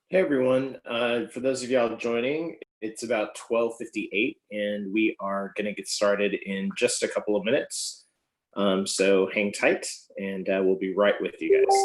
Hey everyone, for those of y'all joining, it's about 12:58 and we are going to get started in just a couple of minutes. So hang tight and we'll be right with you guys.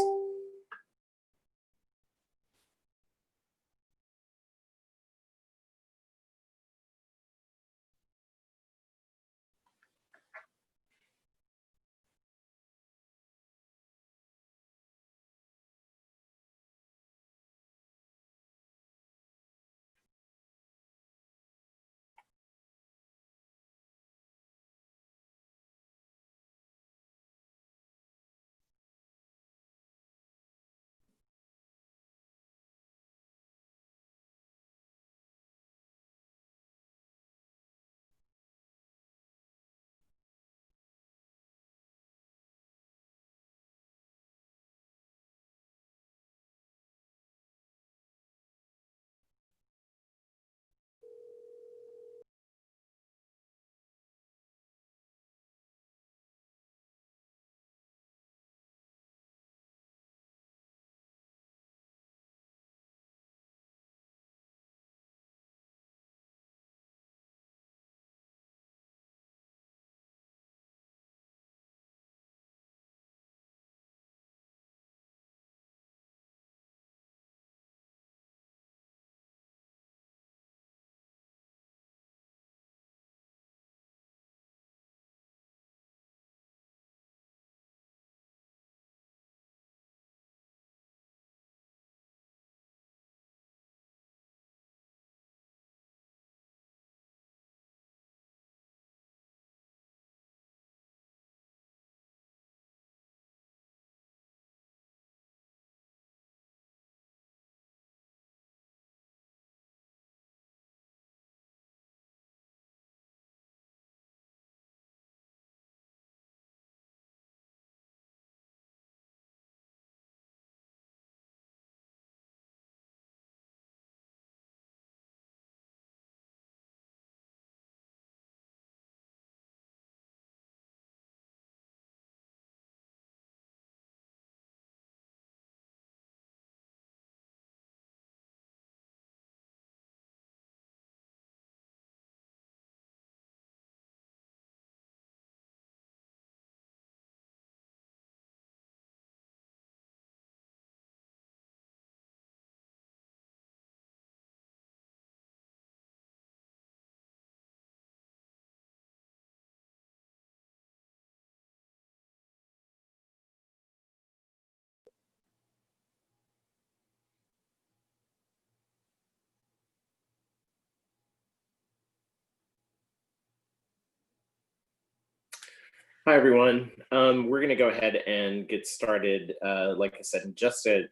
Hi everyone, we're going to go ahead and get started, like I said, in just a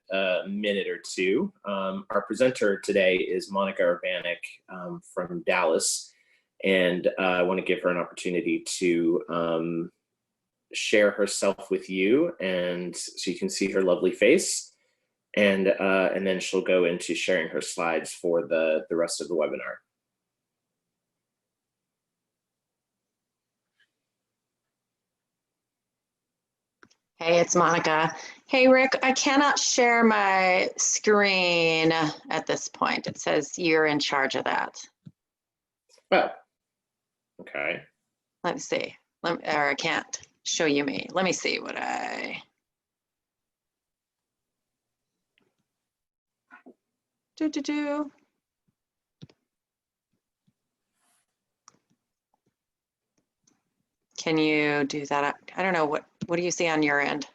minute or two. Our presenter today is Monica Urbaniak from Dallas, and I want to give her an opportunity to share herself with you, and so you can see her lovely face, and then she'll go into sharing her slides for the rest of the webinar. Hey, it's Monica. Hey, Rick, I cannot share my screen at this point. It says you're in charge of that. Oh, okay. Let me see. Or I can't show you me. Let me see what I... Can you do that? I don't know, what do you see on your end?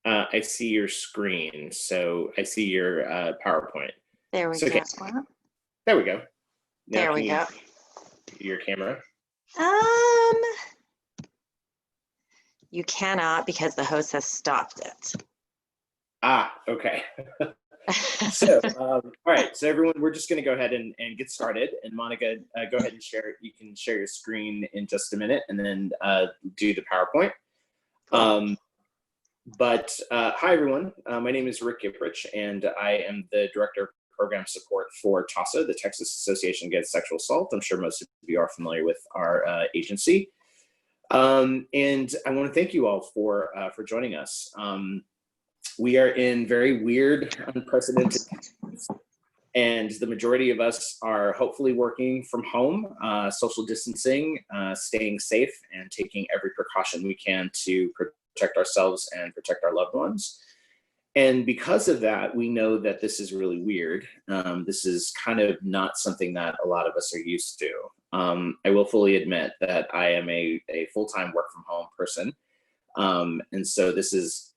I see your screen, so I see your PowerPoint. There we so, go. okay. There we go. Now there we go. Your camera. You cannot because the host has stopped it. Ah, okay. So, all right. So everyone, we're just going to go ahead and get started. And Monica, go ahead and share. You can share your screen in just a minute and then do the PowerPoint. Cool. Hi, everyone. My name is Rick Giprich, and I am the Director of Program Support for TASA, the Texas Association Against Sexual Assault. I'm sure most of you are familiar with our agency. And I want to thank you all for joining us. We are in very weird, unprecedented times, and the majority of us are hopefully working from home, social distancing, staying safe, and taking every precaution we can to protect ourselves and protect our loved ones. And because of that, we know that this is really weird. This is kind of not something that a lot of us are used to. I will fully admit that I am a full-time work from home person. And so this is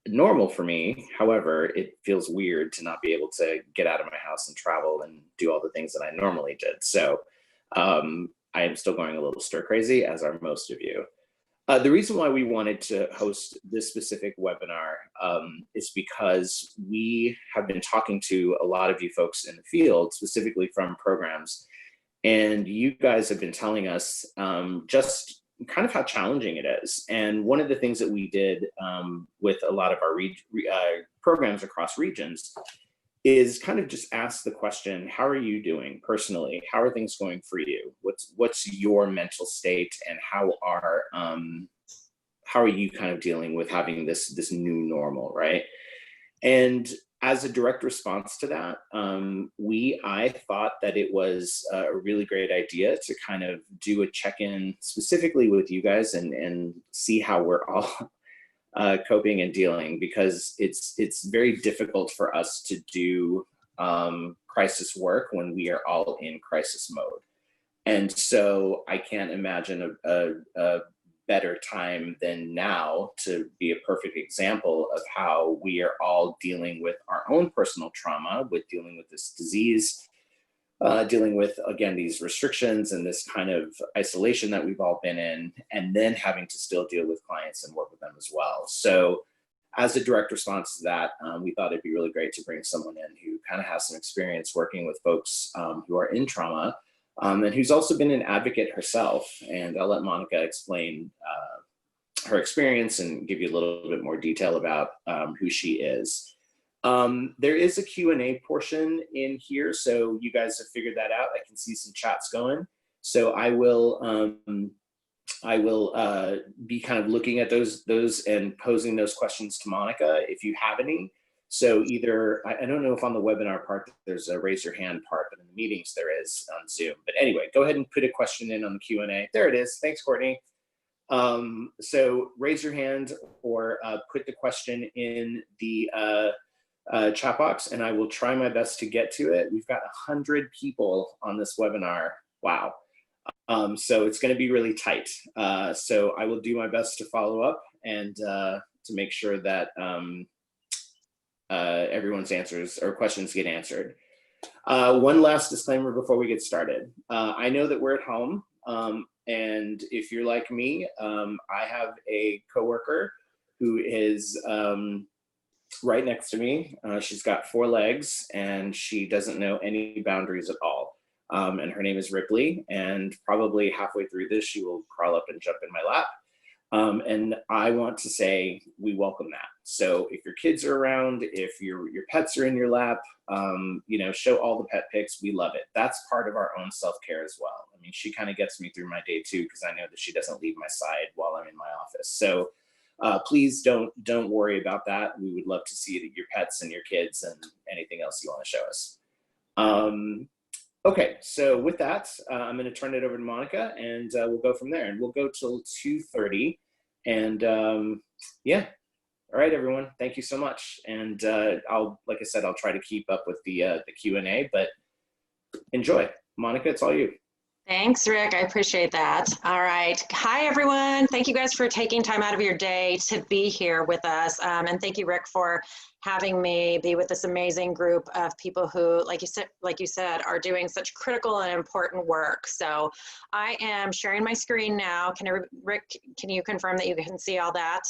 normal for me. However, it feels weird to not be able to get out of my house and travel and do all the things that I normally did. So I am still going a little stir crazy, as are most of you. The reason why we wanted to host this specific webinar is because we have been talking to a lot of you folks in the field, specifically from programs, and you guys have been telling us just kind of how challenging it is. And one of the things that we did with a lot of our programs across regions is kind of just ask the question, how are you doing personally? How are things going for you? What's your mental state, and how are you kind of dealing with having this new normal, right? And as a direct response to that, I thought that it was a really great idea to kind of do a check-in specifically with you guys and see how we're all coping and dealing, because it's very difficult for us to do crisis work when we are all in crisis mode. And so I can't imagine a better time than now to be a perfect example of how we are all dealing with our own personal trauma, with dealing with this disease, dealing with, again, these restrictions and this kind of isolation that we've all been in, and then having to still deal with clients and work with them as well. So as a direct response to that, we thought it'd be really great to bring someone in who kind of has some experience working with folks who are in trauma, and who's also been an advocate herself. And I'll let Monica explain her experience and give you a little bit more detail about who she is. There is a Q&A portion in here, so you guys have figured that out. I can see some chats going. So I will be kind of looking at those and posing those questions to Monica if you have any. So either, I don't know if on the webinar part there's a raise your hand part, but in the meetings there is on Zoom. But anyway, go ahead and put a question in on the Q&A. There it is. Thanks, Courtney. So raise your hand or put the question in the chat box, and I will try my best to get to it. We've got 100 people on this webinar. Wow. So it's going to be really tight. So I will do my best to follow up and to make sure that everyone's answers or questions get answered. One last disclaimer before we get started. I know that we're at home, and if you're like me, I have a coworker who is right next to me. She's got 4 legs and she doesn't know any boundaries at all. And her name is Ripley, and probably halfway through this, she will crawl up and jump in my lap. And I want to say we welcome that. So if your kids are around, if your pets are in your lap, you know, show all the pet pics. We love it. That's part of our own self-care as well. I mean, she kind of gets me through my day too, because I know that she doesn't leave my side while I'm in my office. So please don't worry about that. We would love to see your pets and your kids and anything else you want to show us. Okay, so with that, I'm going to turn it over to Monica, and we'll go from there. And we'll go till 2:30. And yeah, all right, everyone. Thank you so much. And like I said, I'll try to keep up with the Q&A, but enjoy. Monica, it's all you. Thanks, Rick. I appreciate that. All right. Hi, everyone. Thank you guys for taking time out of your day to be here with us. And thank you, Rick, for having me be with this amazing group of people who, like you said, are doing such critical and important work. So I am sharing my screen now. Rick, can you confirm that you can see all that?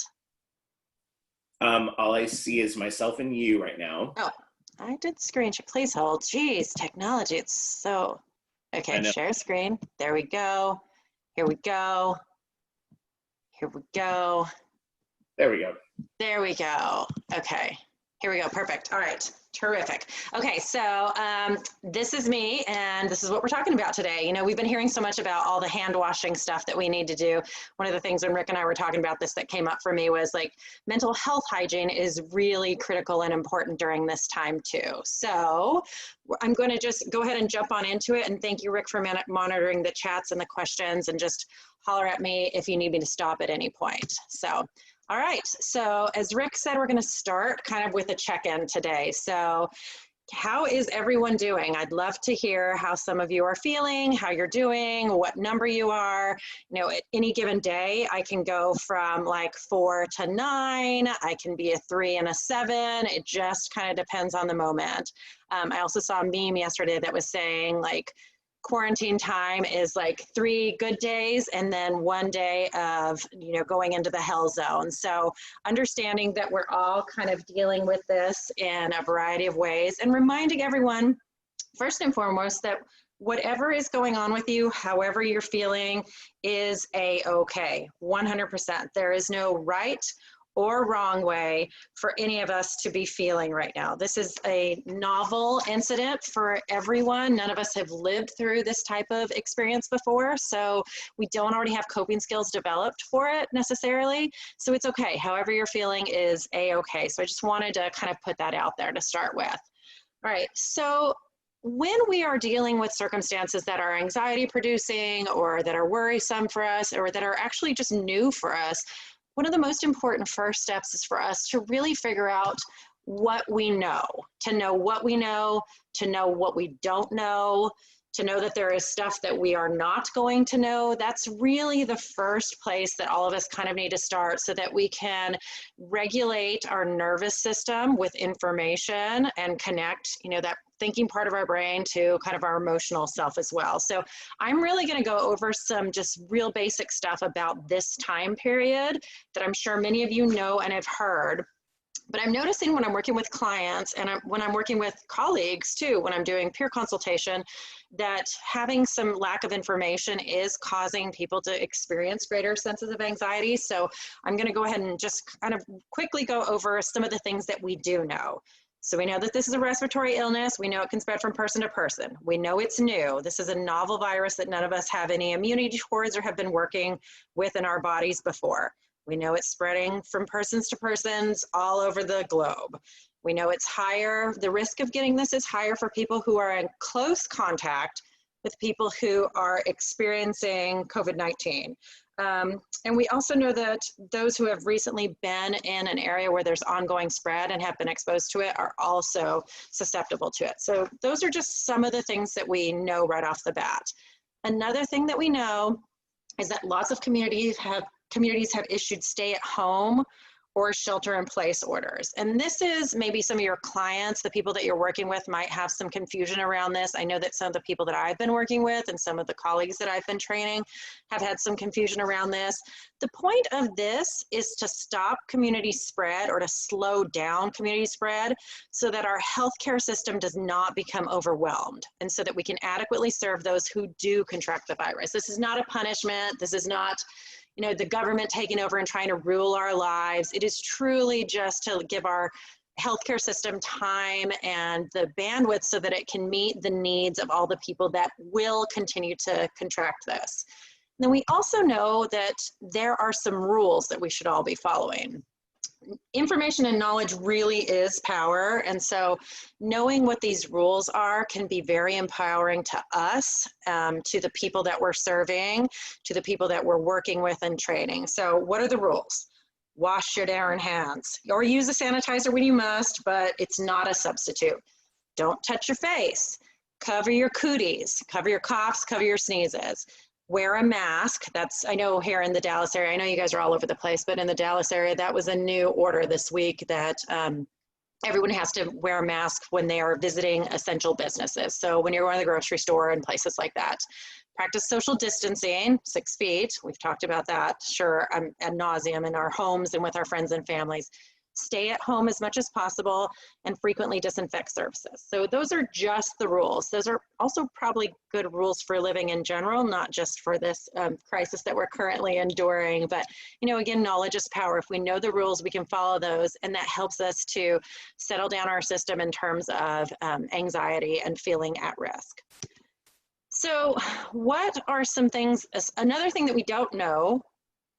All I see is myself and you right now. Oh, I did screen share. Please hold. Geez, technology, it's so... Okay, share screen. There we go. Here we go. Here we go. There we go. There we go. Okay. Here we go. Perfect. All right. Terrific. Okay, so this is me, and this is what we're talking about today. You know, we've been hearing so much about all the hand washing stuff that we need to do. One of the things when Rick and I were talking about this that came up for me was like mental health hygiene is really critical and important during this time too. So I'm going to just go ahead and jump on into it, and thank you, Rick, for monitoring the chats and the questions, and just holler at me if you need me to stop at any point. So. All right, so as Rick said, we're going to start kind of with a check-in today. So how is everyone doing? I'd love to hear how some of you are feeling, how you're doing, what number you are. You know, at any given day, I can go from like 4 to 9. I can be a 3 and a 7. It just kind of depends on the moment. I also saw a meme yesterday that was saying like, quarantine time is like 3 good days and then 1 day of, you know, going into the hell zone. So understanding that we're all kind of dealing with this in a variety of ways, and reminding everyone, first and foremost, that whatever is going on with you, however you're feeling, is a-okay, 100%. There is no right or wrong way for any of us to be feeling right now. This is a novel incident for everyone. None of us have lived through this type of experience before, so we don't already have coping skills developed for it necessarily. So it's okay. However you're feeling is a-okay. So I just wanted to kind of put that out there to start with. All right, so when we are dealing with circumstances that are anxiety producing or that are worrisome for us or that are actually just new for us, one of the most important first steps is for us to really figure out what we know, to know what we know, to know what we don't know, to know that there is stuff that we are not going to know. That's really the first place that all of us kind of need to start so that we can regulate our nervous system with information and connect, you know, that thinking part of our brain to kind of our emotional self as well. So I'm really going to go over some just real basic stuff about this time period that I'm sure many of you know and have heard. But I'm noticing when I'm working with clients and when I'm working with colleagues too, when I'm doing peer consultation, that having some lack of information is causing people to experience greater senses of anxiety. So I'm going to go ahead and just kind of quickly go over some of the things that we do know. So we know that this is a respiratory illness. We know it can spread from person to person. We know it's new. This is a novel virus that none of us have any immunity towards or have been working with in our bodies before. We know it's spreading from persons to persons all over the globe. We know it's higher, the risk of getting this is higher for people who are in close contact with people who are experiencing COVID-19. And we also know that those who have recently been in an area where there's ongoing spread and have been exposed to it are also susceptible to it. So those are just some of the things that we know right off the bat. Another thing that we know is that lots of communities have issued stay-at-home or shelter-in-place orders. And this is maybe some of your clients, the people that you're working with might have some confusion around this. I know that some of the people that I've been working with and some of the colleagues that I've been training have had some confusion around this. The point of this is to stop community spread or to slow down community spread so that our healthcare system does not become overwhelmed and so that we can adequately serve those who do contract the virus. This is not a punishment. This is not, you know, the government taking over and trying to rule our lives. It is truly just to give our healthcare system time and the bandwidth so that it can meet the needs of all the people that will continue to contract this. And then we also know that there are some rules that we should all be following. Information and knowledge really is power, and so knowing what these rules are can be very empowering to us, to the people that we're serving, to the people that we're working with and training. So what are the rules? Wash your darn hands, or use a sanitizer when you must, but it's not a substitute. Don't touch your face. Cover your cooties, cover your coughs, cover your sneezes. Wear a mask. That's, I know here in the Dallas area, I know you guys are all over the place, but in the Dallas area, that was a new order this week that everyone has to wear a mask when they are visiting essential businesses. So when you're going to the grocery store and places like that. Practice social distancing, 6 feet. We've talked about that, sure, ad nauseum in our homes and with our friends and families. Stay at home as much as possible and frequently disinfect surfaces. So those are just the rules. Those are also probably good rules for living in general, not just for this crisis that we're currently enduring. But, you know, again, knowledge is power. If we know the rules, we can follow those, and that helps us to settle down our system in terms of anxiety and feeling at risk. So what are some things, another thing that we don't know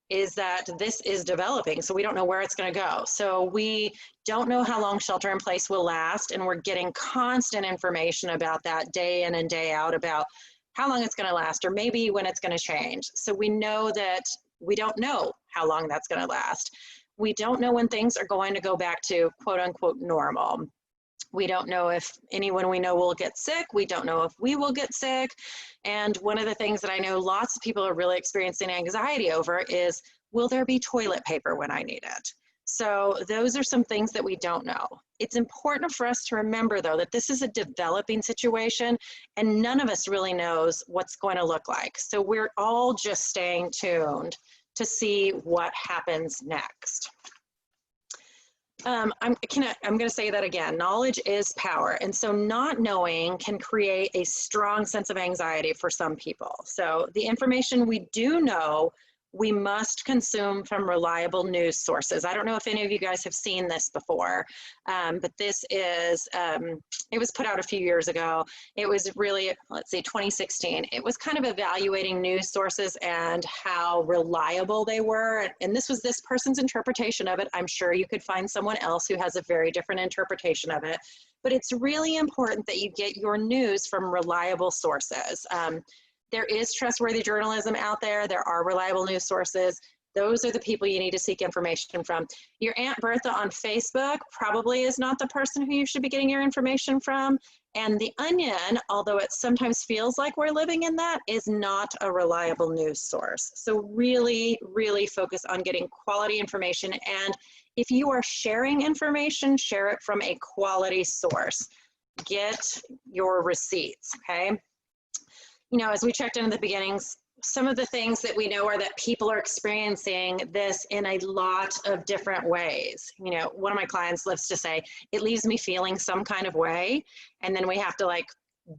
is that this is developing, so we don't know where it's going to go. So we don't know how long shelter in place will last, and we're getting constant information about that day in and day out about how long it's going to last, or maybe when it's going to change. So we know that we don't know how long that's going to last. We don't know when things are going to go back to quote unquote normal. We don't know if anyone we know will get sick. We don't know if we will get sick. And one of the things that I know lots of people are really experiencing anxiety over is, will there be toilet paper when I need it? So those are some things that we don't know. It's important for us to remember, though, that this is a developing situation and none of us really knows what's going to look like. So we're all just staying tuned to see what happens next. I'm going to say that again. Knowledge is power. And so not knowing can create a strong sense of anxiety for some people. So the information we do know, we must consume from reliable news sources. I don't know if any of you guys have seen this before, but this is, it was put out a few years ago. It was really, let's see, 2016. It was kind of evaluating news sources and how reliable they were. And this was this person's interpretation of it. I'm sure you could find someone else who has a very different interpretation of it. But it's really important that you get your news from reliable sources. There is trustworthy journalism out there. There are reliable news sources. Those are the people you need to seek information from. Your Aunt Bertha on Facebook probably is not the person who you should be getting your information from. And The Onion, although it sometimes feels like we're living in that, is not a reliable news source. So really, really focus on getting quality information. And if you are sharing information, share it from a quality source. Get your receipts, okay? You know, as we checked in the beginnings, some of the things that we know are that people are experiencing this in a lot of different ways. You know, one of my clients loves to say, it leaves me feeling some kind of way, and then we have to like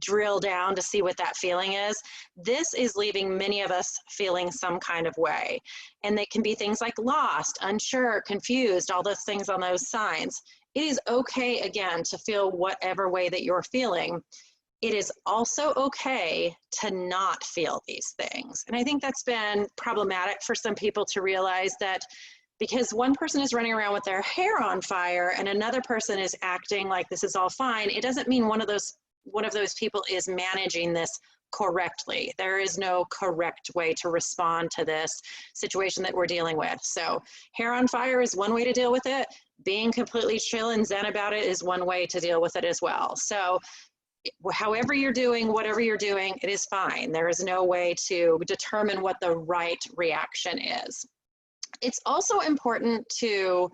drill down to see what that feeling is. This is leaving many of us feeling some kind of way. And they can be things like lost, unsure, confused, all those things on those signs. It is okay, again, to feel whatever way that you're feeling. It is also okay to not feel these things. And I think that's been problematic for some people to realize that because one person is running around with their hair on fire and another person is acting like this is all fine, it doesn't mean one of those people is managing this correctly. There is no correct way to respond to this situation that we're dealing with. So hair on fire is one way to deal with it. Being completely chill and zen about it is one way to deal with it as well. So however you're doing, whatever you're doing, it is fine. There is no way to determine what the right reaction is. It's also important to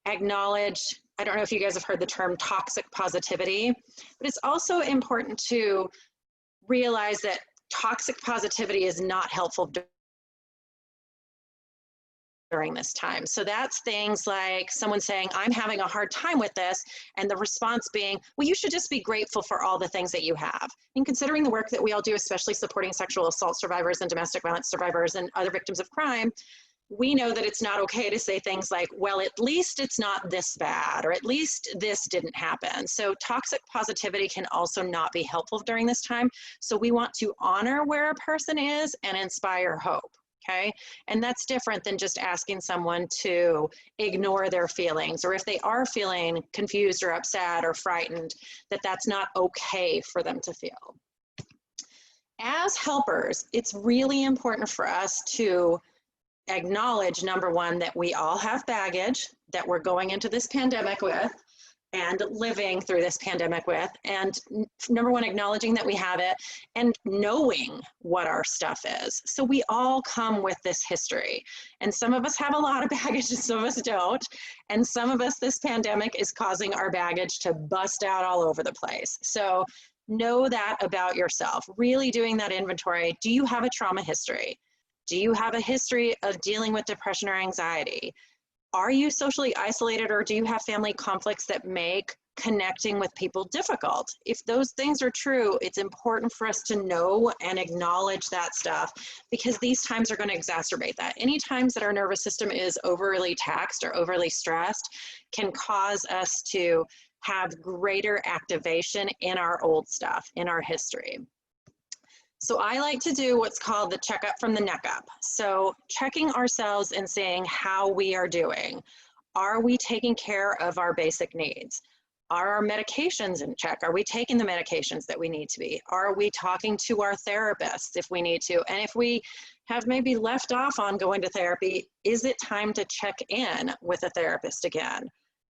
acknowledge, I don't know if you guys have heard the term toxic positivity, but it's also important to realize that toxic positivity is not helpful during this time. So that's things like someone saying, I'm having a hard time with this, and the response being, well, you should just be grateful for all the things that you have. And considering the work that we all do, especially supporting sexual assault survivors and domestic violence survivors and other victims of crime, we know that it's not okay to say things like, well, at least it's not this bad, or at least this didn't happen. So toxic positivity can also not be helpful during this time. So we want to honor where a person is and inspire hope. Okay, and that's different than just asking someone to ignore their feelings, or if they are feeling confused or upset or frightened, that's not okay for them to feel. As helpers, it's really important for us to acknowledge, number one, that we all have baggage that we're going into this pandemic with, and living through this pandemic with. And number one, acknowledging that we have it and knowing what our stuff is. So we all come with this history, and some of us have a lot of baggage and some of us don't. And some of us, this pandemic is causing our baggage to bust out all over the place. So know that about yourself, really doing that inventory. Do you have a trauma history? Do you have a history of dealing with depression or anxiety? Are you socially isolated, or do you have family conflicts that make connecting with people difficult? If those things are true, it's important for us to know and acknowledge that stuff, because these times are going to exacerbate that. Any times that our nervous system is overly taxed or overly stressed can cause us to have greater activation in our old stuff, in our history. So I like to do what's called the checkup from the neck up. So checking ourselves and saying how we are doing. Are we taking care of our basic needs? Are our medications in check? Are we taking the medications that we need to be? Are we talking to our therapists if we need to? And if we have maybe left off on going to therapy, is it time to check in with a therapist again?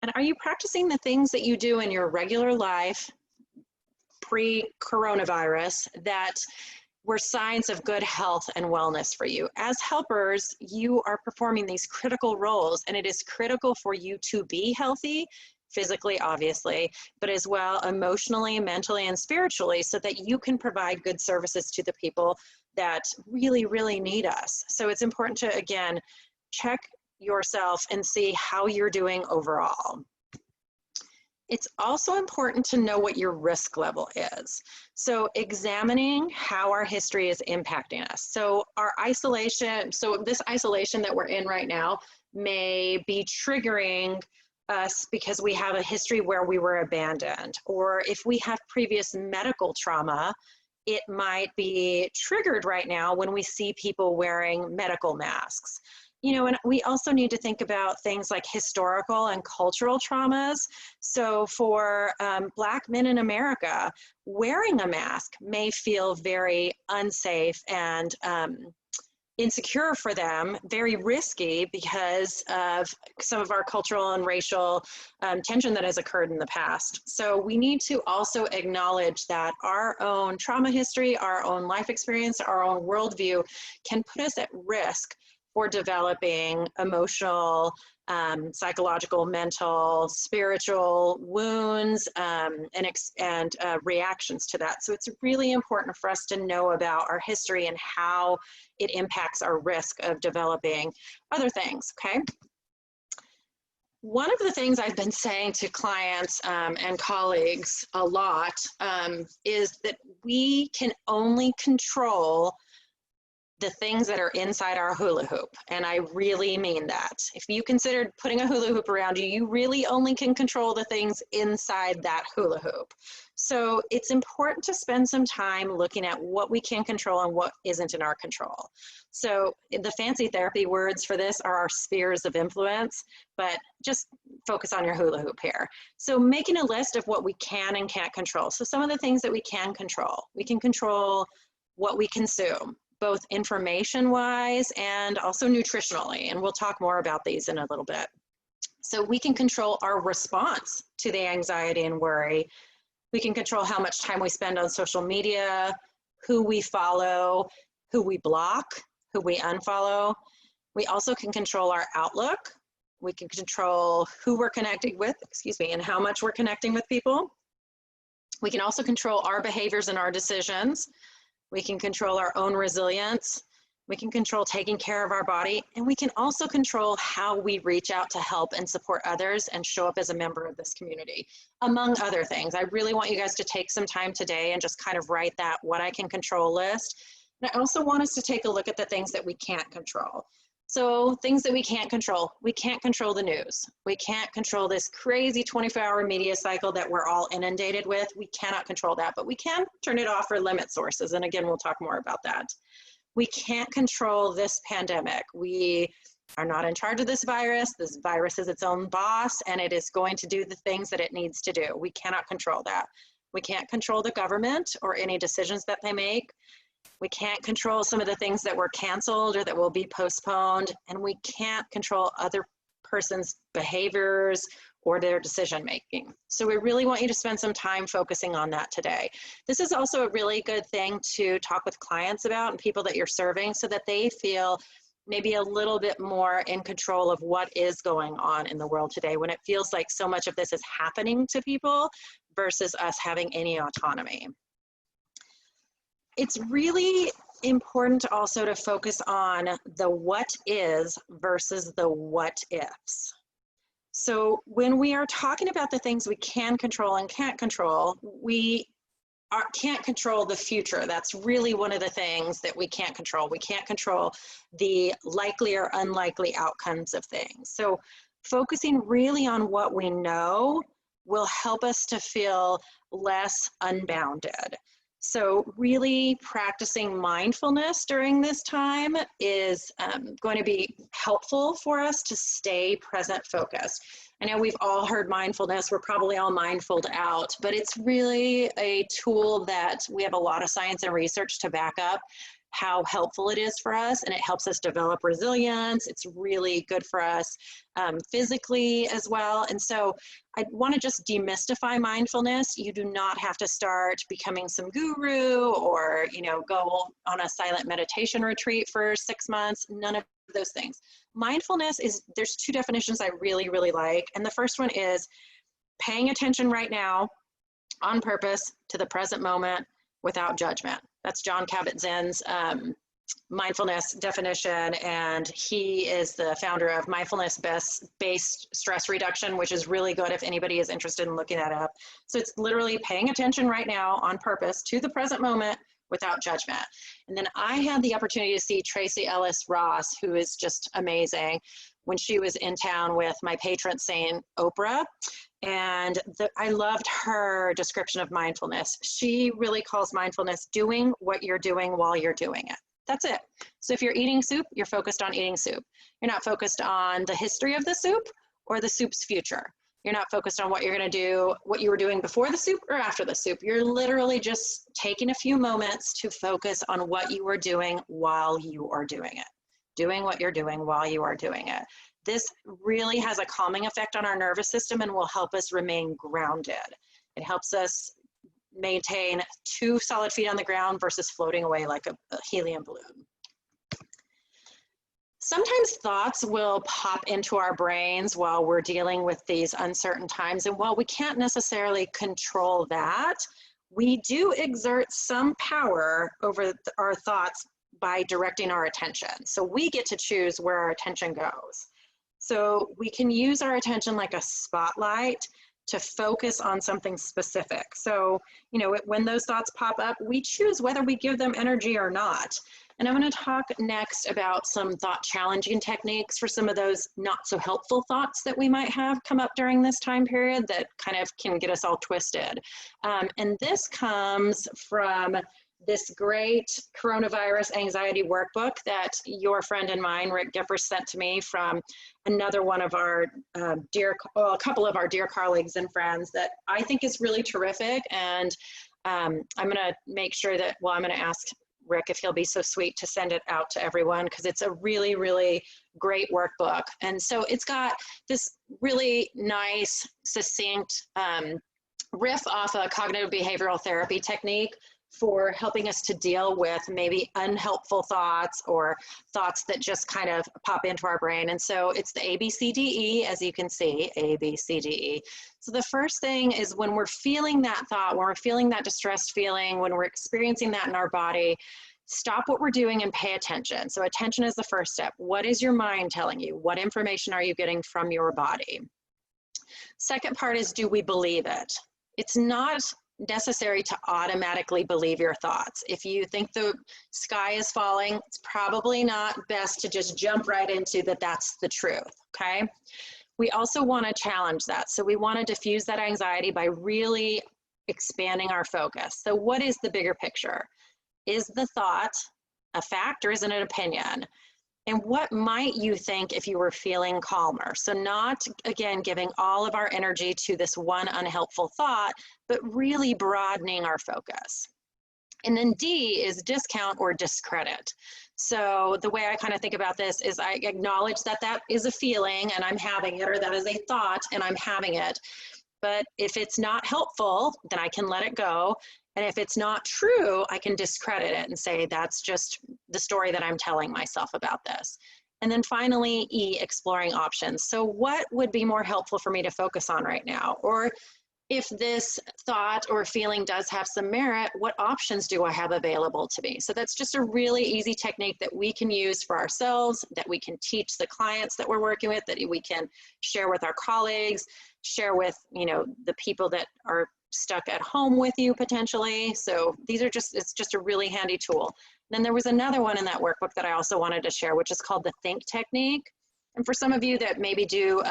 And are you practicing the things that you do in your regular life pre-coronavirus that were signs of good health and wellness for you? As helpers, you are performing these critical roles, and it is critical for you to be healthy, physically, obviously, but as well emotionally, mentally, and spiritually, so that you can provide good services to the people that really, really need us. So it's important to, again, check yourself and see how you're doing overall. It's also important to know what your risk level is. So examining how our history is impacting us. So our isolation, so this isolation that we're in right now may be triggering us because we have a history where we were abandoned, or if we have previous medical trauma, it might be triggered right now when we see people wearing medical masks. You know, and we also need to think about things like historical and cultural traumas. So for Black men in America, wearing a mask may feel very unsafe and insecure for them, very risky because of some of our cultural and racial tension that has occurred in the past. So we need to also acknowledge that our own trauma history, our own life experience, our own worldview can put us at risk for developing emotional, psychological, mental, spiritual wounds and reactions to that. So it's really important for us to know about our history and how it impacts our risk of developing other things, okay? One of the things I've been saying to clients and colleagues a lot is that we can only control the things that are inside our hula hoop. And I really mean that. If you considered putting a hula hoop around you, you really only can control the things inside that hula hoop. So it's important to spend some time looking at what we can control and what isn't in our control. So the fancy therapy words for this are our spheres of influence, but just focus on your hula hoop here. So making a list of what we can and can't control. So some of the things that we can control what we consume, both information-wise and also nutritionally, and we'll talk more about these in a little bit. So we can control our response to the anxiety and worry. We can control how much time we spend on social media, who we follow, who we block, who we unfollow. We also can control our outlook. We can control who we're connecting with, and how much we're connecting with people. We can also control our behaviors and our decisions. We can control our own resilience. We can control taking care of our body, and we can also control how we reach out to help and support others and show up as a member of this community, among other things. I really want you guys to take some time today and just kind of write that what I can control list. And I also want us to take a look at the things that we can't control. So things that we can't control the news. We can't control this crazy 24-hour media cycle that we're all inundated with. We cannot control that, but we can turn it off or limit sources. And again, we'll talk more about that. We can't control this pandemic. We are not in charge of this virus. This virus is its own boss, and it is going to do the things that it needs to do. We cannot control that. We can't control the government or any decisions that they make. We can't control some of the things that were canceled or that will be postponed, and we can't control other person's behaviors or their decision making. So we really want you to spend some time focusing on that today. This is also a really good thing to talk with clients about and people that you're serving so that they feel maybe a little bit more in control of what is going on in the world today when it feels like so much of this is happening to people versus us having any autonomy. It's really important also to focus on the what is versus the what ifs. So when we are talking about the things we can control and can't control, we can't control the future. That's really one of the things that we can't control. We can't control the likely or unlikely outcomes of things. So focusing really on what we know will help us to feel less unbounded. So really practicing mindfulness during this time is going to be helpful for us to stay present focused. I know we've all heard mindfulness, we're probably all mindfuled out, but it's really a tool that we have a lot of science and research to back up how helpful it is for us, and it helps us develop resilience. It's really good for us physically as well. And so I want to just demystify mindfulness. You do not have to start becoming some guru or, you know, go on a silent meditation retreat for 6 months. None of those things. Mindfulness is, there's two definitions I really, really like. And the first one is paying attention right now on purpose to the present moment without judgment. That's John Kabat-Zinn's mindfulness definition, and he is the founder of mindfulness-based stress reduction, which is really good if anybody is interested in looking that up. So it's literally paying attention right now on purpose to the present moment without judgment. And then I had the opportunity to see Tracy Ellis Ross, who is just amazing, when she was in town with my patron saint, Oprah. And I loved her description of mindfulness. She really calls mindfulness doing what you're doing while you're doing it. That's it. So if you're eating soup, you're focused on eating soup. You're not focused on the history of the soup or the soup's future. You're not focused on what you're going to do, what you were doing before the soup or after the soup. You're literally just taking a few moments to focus on what you are doing while you are doing it. Doing what you're doing while you are doing it. This really has a calming effect on our nervous system and will help us remain grounded. It helps us maintain 2 solid feet on the ground versus floating away like a helium balloon. Sometimes thoughts will pop into our brains while we're dealing with these uncertain times. And while we can't necessarily control that, we do exert some power over our thoughts by directing our attention. So we get to choose where our attention goes. So we can use our attention like a spotlight to focus on something specific. So, you know, when those thoughts pop up, we choose whether we give them energy or not. And I'm going to talk next about some thought challenging techniques for some of those not so helpful thoughts that we might have come up during this time period that kind of can get us all twisted. And this comes from this great coronavirus anxiety workbook that your friend and mine, Rick Giffers, sent to me from another one of our a couple of our dear colleagues and friends that I think is really terrific. And I'm going to make sure that, well, I'm going to ask Rick if he'll be so sweet to send it out to everyone, because it's a really, really great workbook. And so it's got this really nice, succinct riff off a cognitive behavioral therapy technique for helping us to deal with maybe unhelpful thoughts or thoughts that just kind of pop into our brain. And so it's the ABCDE, as you can see, ABCDE. So the first thing is when we're feeling that thought, when we're feeling that distressed feeling, when we're experiencing that in our body, stop what we're doing and pay attention. So attention is the first step. What is your mind telling you? What information are you getting from your body? Second part is, do we believe it? It's not necessary to automatically believe your thoughts. If you think the sky is falling, it's probably not best to just jump right into that that's the truth, okay? We also want to challenge that. So we want to diffuse that anxiety by really expanding our focus. So what is the bigger picture? Is the thought a fact or is it an opinion? And what might you think if you were feeling calmer? So not, again, giving all of our energy to this one unhelpful thought, but really broadening our focus. And then D is discount or discredit. So the way I kind of think about this is I acknowledge that that is a feeling and I'm having it, or that is a thought and I'm having it. But if it's not helpful, then I can let it go. And if it's not true, I can discredit it and say, that's just the story that I'm telling myself about this. And then finally, E, exploring options. So what would be more helpful for me to focus on right now? Or if this thought or feeling does have some merit, what options do I have available to me? So that's just a really easy technique that we can use for ourselves, that we can teach the clients that we're working with, that we can share with our colleagues, share with, you know, the people that are stuck at home with you potentially. So these are just, it's just a really handy tool. Then there was another one in that workbook that I also wanted to share, which is called the think technique. And for some of you that maybe do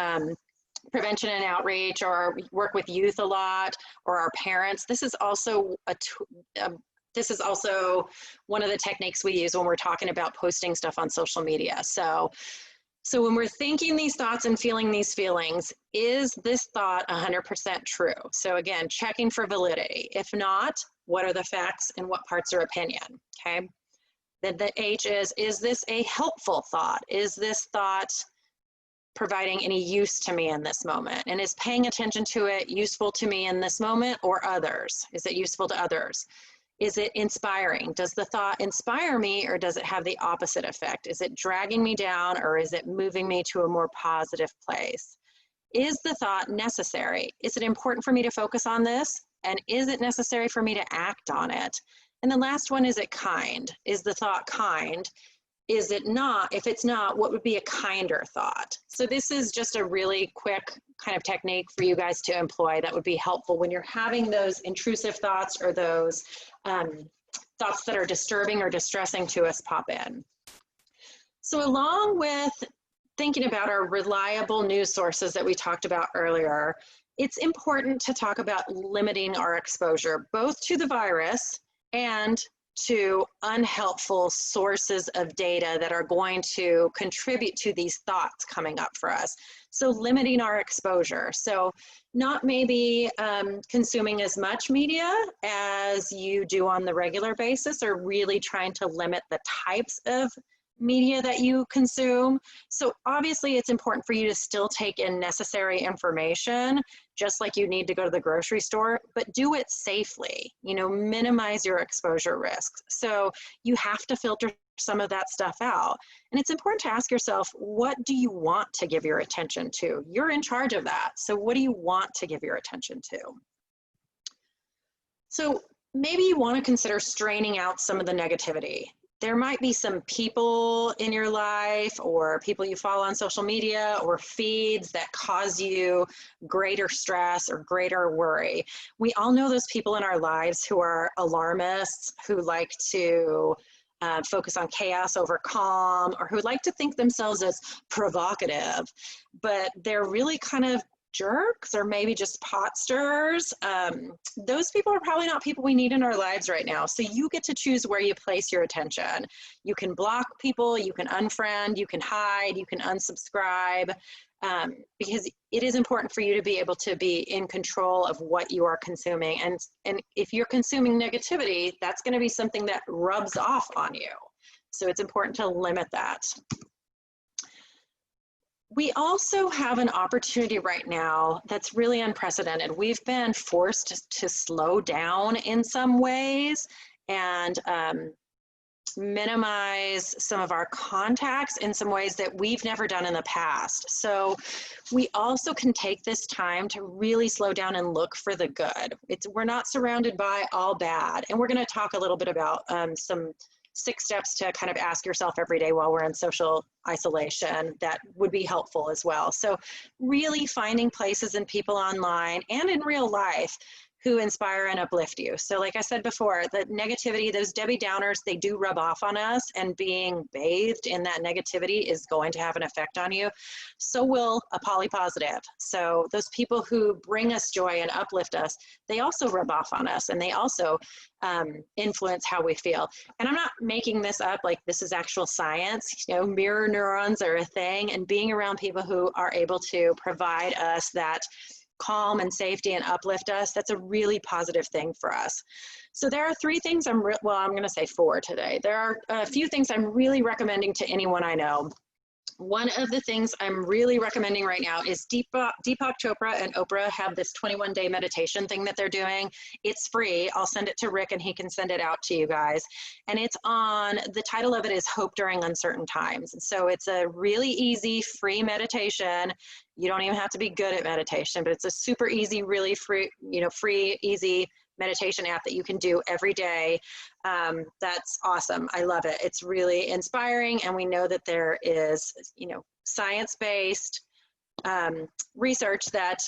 prevention and outreach or work with youth a lot, or our parents, this is also this is also one of the techniques we use when we're talking about posting stuff on social media. So when we're thinking these thoughts and feeling these feelings, is this thought 100% true? So again, checking for validity. If not, what are the facts and what parts are opinion, okay? Then the H is this a helpful thought? Is this thought providing any use to me in this moment? And is paying attention to it useful to me in this moment or others? Is it useful to others? Is it inspiring? Does the thought inspire me, or does it have the opposite effect? Is it dragging me down, or is it moving me to a more positive place? Is the thought necessary? Is it important for me to focus on this? And is it necessary for me to act on it? And the last one, is it kind? Is the thought kind? Is it not? If it's not, what would be a kinder thought? So this is just a really quick kind of technique for you guys to employ that would be helpful when you're having those intrusive thoughts or those thoughts that are disturbing or distressing to us pop in. So along with thinking about our reliable news sources that we talked about earlier, it's important to talk about limiting our exposure, both to the virus and to unhelpful sources of data that are going to contribute to these thoughts coming up for us. So limiting our exposure. So not maybe consuming as much media as you do on the regular basis, or really trying to limit the types of media that you consume. So obviously it's important for you to still take in necessary information, just like you need to go to the grocery store, but do it safely, you know, minimize your exposure risks. So you have to filter some of that stuff out. And it's important to ask yourself, what do you want to give your attention to? You're in charge of that. So what do you want to give your attention to? So maybe you want to consider straining out some of the negativity. There might be some people in your life, or people you follow on social media, or feeds that cause you greater stress or greater worry. We all know those people in our lives who are alarmists, who like to focus on chaos over calm, or who like to think themselves as provocative, but they're really kind of jerks or maybe just pot stirrers. Those people are probably not people we need in our lives right now. So you get to choose where you place your attention. You can block people, you can unfriend, you can hide, you can unsubscribe, because it is important for you to be able to be in control of what you are consuming. And if you're consuming negativity, that's going to be something that rubs off on you. So it's important to limit that. We also have an opportunity right now that's really unprecedented. We've been forced to slow down in some ways and minimize some of our contacts in some ways that we've never done in the past. So we also can take this time to really slow down and look for the good. We're not surrounded by all bad. And we're going to talk a little bit about some 6 steps to kind of ask yourself every day while we're in social isolation that would be helpful as well. So really finding places and people online and in real life who inspire and uplift you. So like I said before, the negativity, those Debbie Downers, they do rub off on us, and being bathed in that negativity is going to have an effect on you. So will a polypositive. So those people who bring us joy and uplift us, they also rub off on us, and they also influence how we feel. And I'm not making this up, like this is actual science. You know, mirror neurons are a thing, and being around people who are able to provide us that calm and safety and uplift us, that's a really positive thing for us. So there are three things I'm going to say four today. There are a few things I'm really recommending to anyone I know. One of the things I'm really recommending right now is Deepak Chopra and Oprah have this 21-day meditation thing that they're doing. It's free. I'll send it to Rick and he can send it out to you guys. And it's on, the title of it is Hope During Uncertain Times. So it's a really easy, free meditation. You don't even have to be good at meditation, but it's a super easy, really free, free, easy meditation app that you can do every day. That's awesome. I love it. It's really inspiring. And we know that there is, science-based research that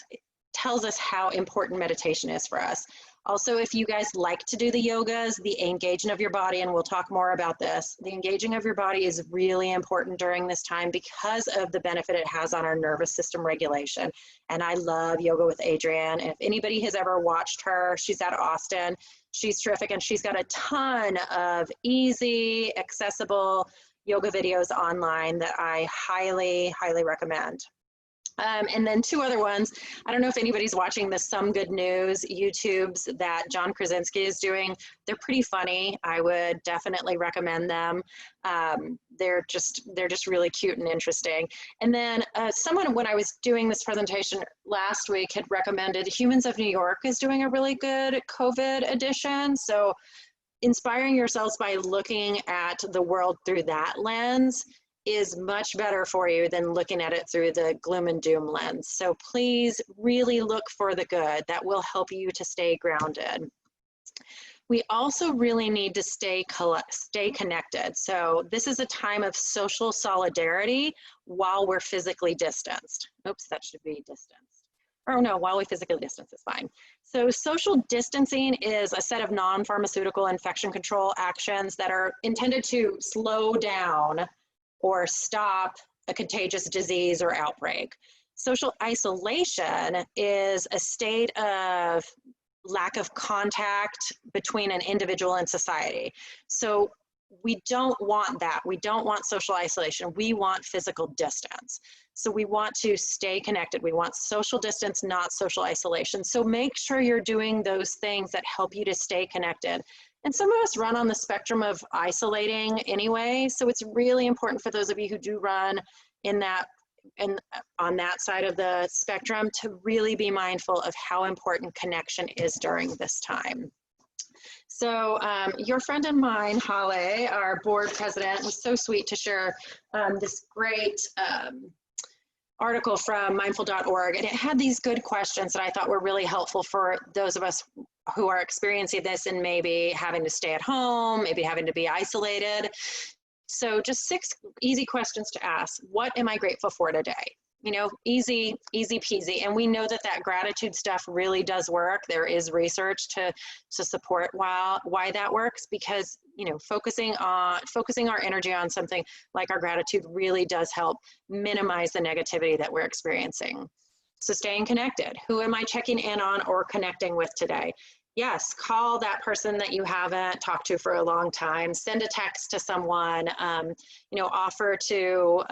tells us how important meditation is for us. Also, if you guys like to do the yogas, the engaging of your body, and we'll talk more about this, the engaging of your body is really important during this time because of the benefit it has on our nervous system regulation. And I love Yoga with Adrienne. And if anybody has ever watched her, she's out of Austin. She's terrific, and she's got a ton of easy, accessible yoga videos online that I highly, highly recommend. And then two other ones. I don't know if anybody's watching the Some Good News YouTubes that John Krasinski is doing. They're pretty funny. I would definitely recommend them. They're just really cute and interesting. And then someone, when I was doing this presentation last week, had recommended Humans of New York is doing a really good COVID edition. So inspiring yourselves by looking at the world through that lens is much better for you than looking at it through the gloom and doom lens. So please really look for the good. That will help you to stay grounded. We also really need to stay connected. So this is a time of social solidarity while we're physically distanced. Oops, that should be distanced. Oh no, while we physically distance is fine. So social distancing is a set of non-pharmaceutical infection control actions that are intended to slow down or stop a contagious disease or outbreak. Social isolation is a state of lack of contact between an individual and society. So we don't want that. We don't want social isolation. We want physical distance. So we want to stay connected. We want social distance, not social isolation. So make sure you're doing those things that help you to stay connected. And some of us run on the spectrum of isolating anyway. So it's really important for those of you who do run in that and on that side of the spectrum to really be mindful of how important connection is during this time. So your friend and mine, Hale, our board president, was so sweet to share this great article from mindful.org, and it had these good questions that I thought were really helpful for those of us who are experiencing this and maybe having to stay at home, maybe having to be isolated. So just 6 easy questions to ask. What am I grateful for today? Easy peasy. And we know that that gratitude stuff really does work. There is research to support why that works, because, focusing our energy on something like our gratitude really does help minimize the negativity that we're experiencing. So staying connected. Who am I checking in on or connecting with today? Yes, call that person that you haven't talked to for a long time. Send a text to someone, offer to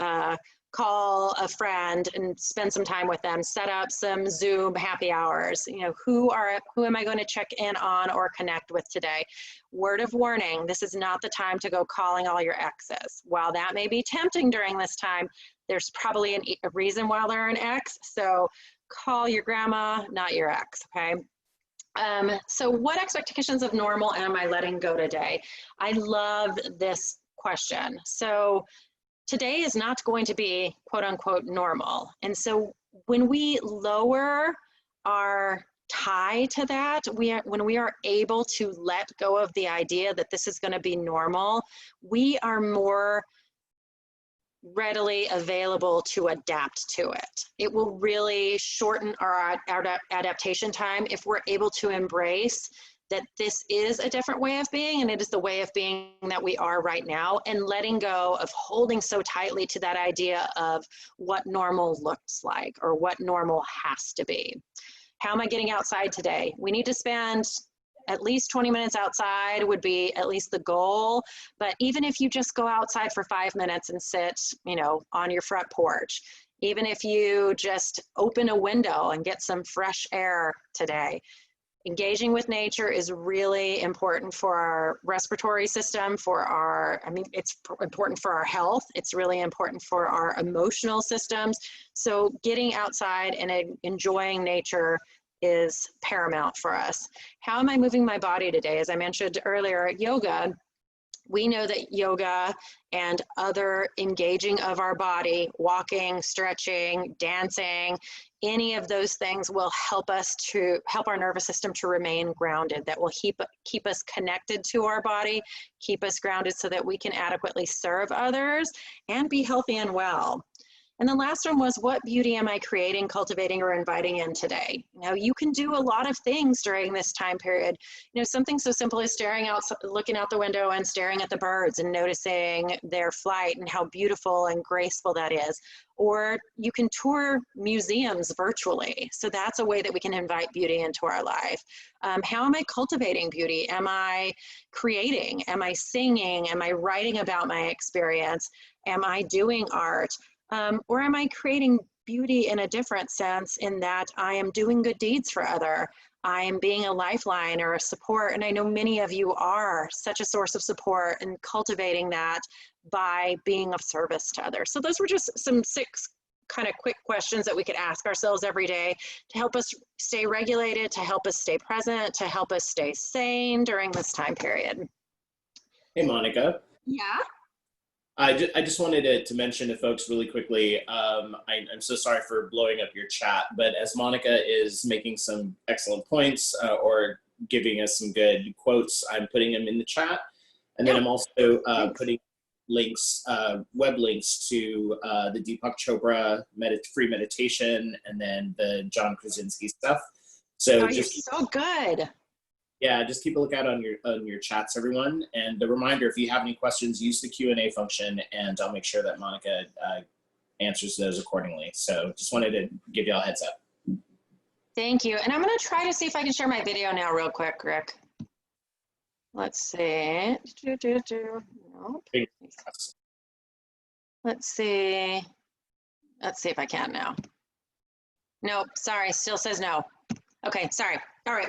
call a friend and spend some time with them, set up some Zoom happy hours. Who am I going to check in on or connect with today? Word of warning, this is not the time to go calling all your exes. While that may be tempting during this time, there's probably a reason why they're an ex. So call your grandma, not your ex, okay? So what expectations of normal am I letting go today? I love this question. So today is not going to be quote unquote normal. And so when we lower our tie to that, when we are able to let go of the idea that this is going to be normal, we are more readily available to adapt to it. It will really shorten our adaptation time if we're able to embrace that this is a different way of being, and it is the way of being that we are right now, and letting go of holding so tightly to that idea of what normal looks like or what normal has to be. How am I getting outside today? We need to spend at least 20 minutes outside would be at least the goal. But even if you just go outside for 5 minutes and sit, on your front porch, even if you just open a window and get some fresh air today. Engaging with nature is really important for our respiratory system, it's important for our health. It's really important for our emotional systems. So getting outside and enjoying nature is paramount for us. How am I moving my body today? As I mentioned earlier, yoga. We know that yoga and other engaging of our body, walking, stretching, dancing, any of those things will help our nervous system to remain grounded. That will keep us connected to our body, keep us grounded so that we can adequately serve others and be healthy and well. And the last one was, what beauty am I creating, cultivating, or inviting in today? Now, you can do a lot of things during this time period. Something so simple as looking out the window and staring at the birds and noticing their flight and how beautiful and graceful that is. Or you can tour museums virtually. So that's a way that we can invite beauty into our life. How am I cultivating beauty? Am I creating? Am I singing? Am I writing about my experience? Am I doing art? Or am I creating beauty in a different sense, in that I am doing good deeds for other? I am being a lifeline or a support. And I know many of you are such a source of support and cultivating that by being of service to others. So those were just some 6 kind of quick questions that we could ask ourselves every day to help us stay regulated, to help us stay present, to help us stay sane during this time period. Hey, Monica. Yeah. I just wanted to mention to folks really quickly, I'm so sorry for blowing up your chat, but as Monica is making some excellent points or giving us some good quotes, I'm putting them in the chat. And then I'm also putting links, web links to the Deepak Chopra free meditation and then the John Krasinski stuff. So you're so good. Yeah, just keep a lookout on your chats, everyone. And a reminder, if you have any questions, use the Q&A function, and I'll make sure that Monica answers those accordingly. So just wanted to give y'all a heads up. Thank you. And I'm going to try to see if I can share my video now real quick, Rick. Let's see. Nope. Let's see. Let's see if I can now. Nope, sorry, still says no. Okay, sorry. All right.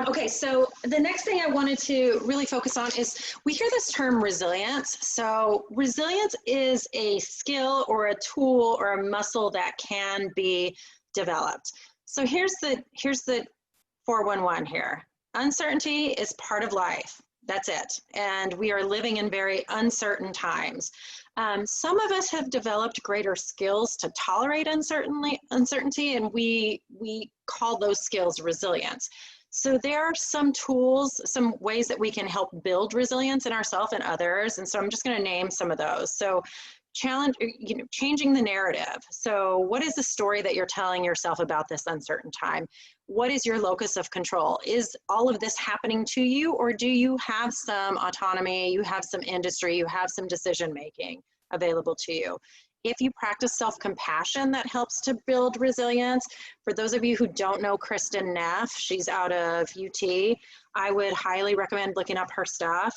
Okay, so the next thing I wanted to really focus on is we hear this term resilience. So resilience is a skill or a tool or a muscle that can be developed. So here's the 411 here. Uncertainty is part of life. That's it. And we are living in very uncertain times. Some of us have developed greater skills to tolerate uncertainty, and we call those skills resilience. So there are some tools, some ways that we can help build resilience in ourselves and others. And so I'm just going to name some of those. So changing the narrative. So what is the story that you're telling yourself about this uncertain time? What is your locus of control? Is all of this happening to you, or do you have some autonomy, you have some industry, you have some decision making available to you? If you practice self-compassion, that helps to build resilience. For those of you who don't know Kristen Neff, she's out of UT. I would highly recommend looking up her stuff.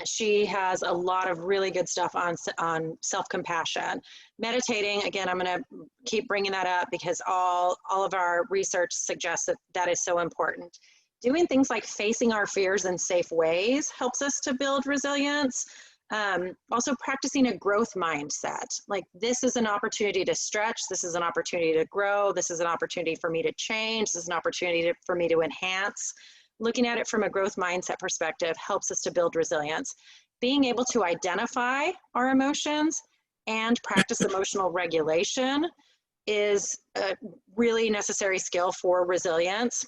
She has a lot of really good stuff on self-compassion. Meditating, again, I'm going to keep bringing that up because all of our research suggests that that is so important. Doing things like facing our fears in safe ways helps us to build resilience. Also practicing a growth mindset. Like, this is an opportunity to stretch. This is an opportunity to grow. This is an opportunity for me to change. This is an opportunity for me to enhance. Looking at it from a growth mindset perspective helps us to build resilience. Being able to identify our emotions and practice emotional regulation is a really necessary skill for resilience.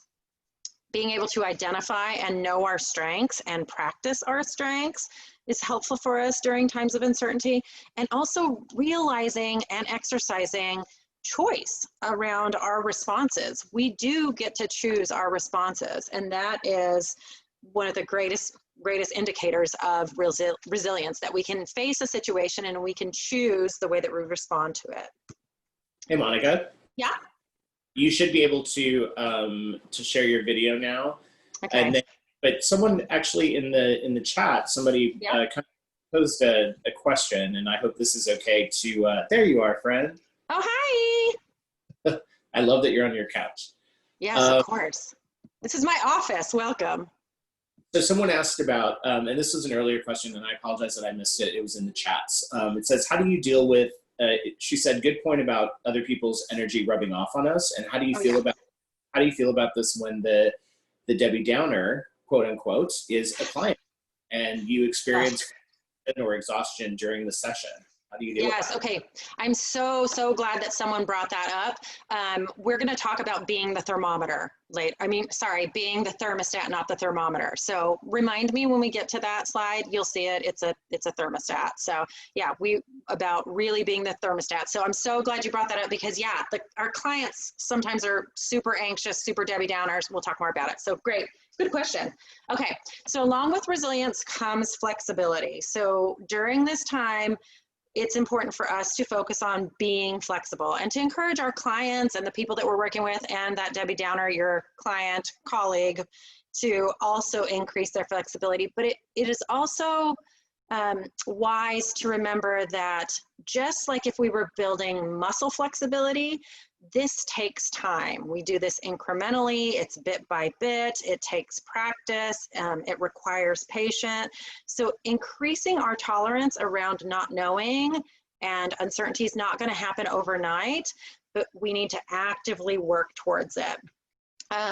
Being able to identify and know our strengths and practice our strengths is helpful for us during times of uncertainty. And also realizing and exercising choice around our responses. We do get to choose our responses, and that is one of the greatest indicators of resilience, that we can face a situation and we can choose the way that we respond to it. Hey, Monica. Yeah. You should be able to share your video now. Okay. And then, but someone actually in the chat, somebody kind of posed a question, and I hope this is okay to. There you are, friend. Oh, hi. I love that you're on your couch. Yes, of course. This is my office. Welcome. So someone asked about, and this was an earlier question, and I apologize that I missed it. It was in the chats. It says, how do you deal with, she said, good point about other people's energy rubbing off on us. And how do you Oh, feel yeah. about, this when the Debbie Downer, quote unquote, is a client and you experience or exhaustion during the session? How do you deal with Yes, that? okay. I'm so glad that someone brought that up. We're going to talk about being the thermometer later. Being the thermostat, not the thermometer. So remind me when we get to that slide, you'll see it. It's a thermostat. So yeah, about really being the thermostat. So I'm so glad you brought that up because yeah, our clients sometimes are super anxious, super Debbie Downers. We'll talk more about it. So great. Good question. Okay. So along with resilience comes flexibility. So during this time, it's important for us to focus on being flexible and to encourage our clients and the people that we're working with and that Debbie Downer, your client, colleague, to also increase their flexibility. But it is also wise to remember that just like if we were building muscle flexibility, this takes time. We do this incrementally, it's bit by bit, it takes practice, it requires patience. So increasing our tolerance around not knowing and uncertainty is not going to happen overnight, but we need to actively work towards it.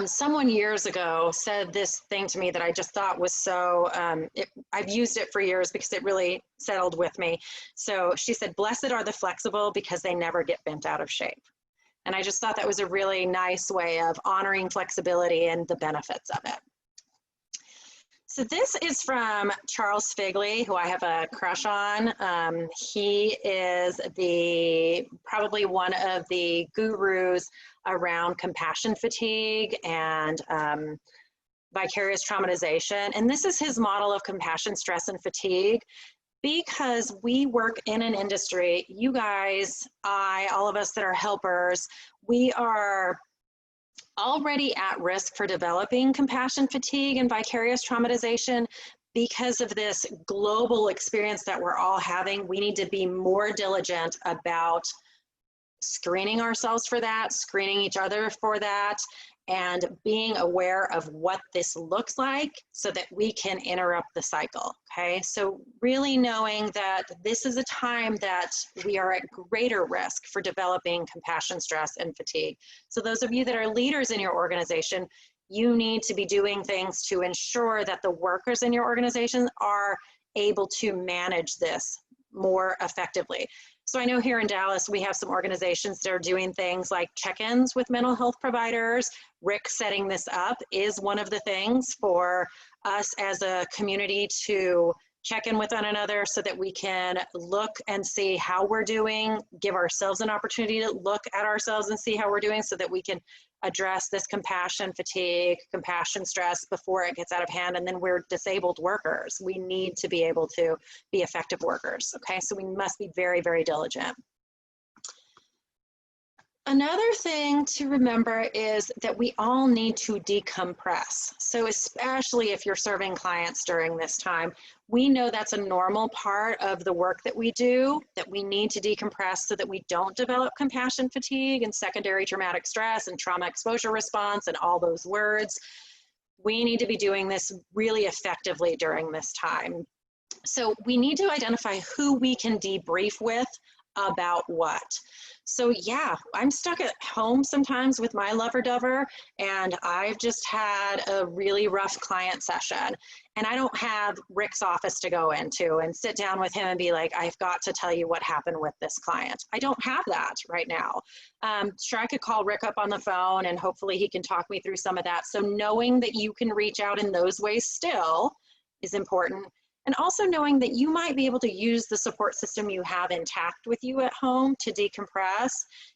Someone years ago said this thing to me that I just thought was so, I've used it for years because it really settled with me. So she said, blessed are the flexible because they never get bent out of shape. And I just thought that was a really nice way of honoring flexibility and the benefits of it. So this is from Charles Figley, who I have a crush on. He is probably one of the gurus around compassion fatigue and vicarious traumatization. And this is his model of compassion, stress, and fatigue. Because we work in an industry, you guys, all of us that are helpers, we are already at risk for developing compassion fatigue and vicarious traumatization because of this global experience that we're all having. We need to be more diligent about screening ourselves for that, screening each other for that, and being aware of what this looks like so that we can interrupt the cycle, okay? So really knowing that this is a time that we are at greater risk for developing compassion, stress, and fatigue. So those of you that are leaders in your organization, you need to be doing things to ensure that the workers in your organization are able to manage this more effectively. So I know here in Dallas, we have some organizations that are doing things like check-ins with mental health providers. Rick setting this up is one of the things for us as a community to check in with one another so that we can look and see how we're doing, give ourselves an opportunity to look at ourselves and see how we're doing so that we can address this compassion fatigue, compassion stress before it gets out of hand. And then we're disabled workers. We need to be able to be effective workers, okay? So we must be very, very diligent. Another thing to remember is that we all need to decompress. So especially if you're serving clients during this time, we know that's a normal part of the work that we do, that we need to decompress so that we don't develop compassion fatigue and secondary traumatic stress and trauma exposure response and all those words. We need to be doing this really effectively during this time. So we need to identify who we can debrief with about what. So yeah, I'm stuck at home sometimes with my lover dover, and I've just had a really rough client session, and I don't have Rick's office to go into and sit down with him and be like, I've got to tell you what happened with this client. I don't have that right now. Sure, I could call Rick up on the phone and hopefully he can talk me through some of that. So knowing that you can reach out in those ways still is important. And also knowing that you might be able to use the support system you have intact with you at home to decompress.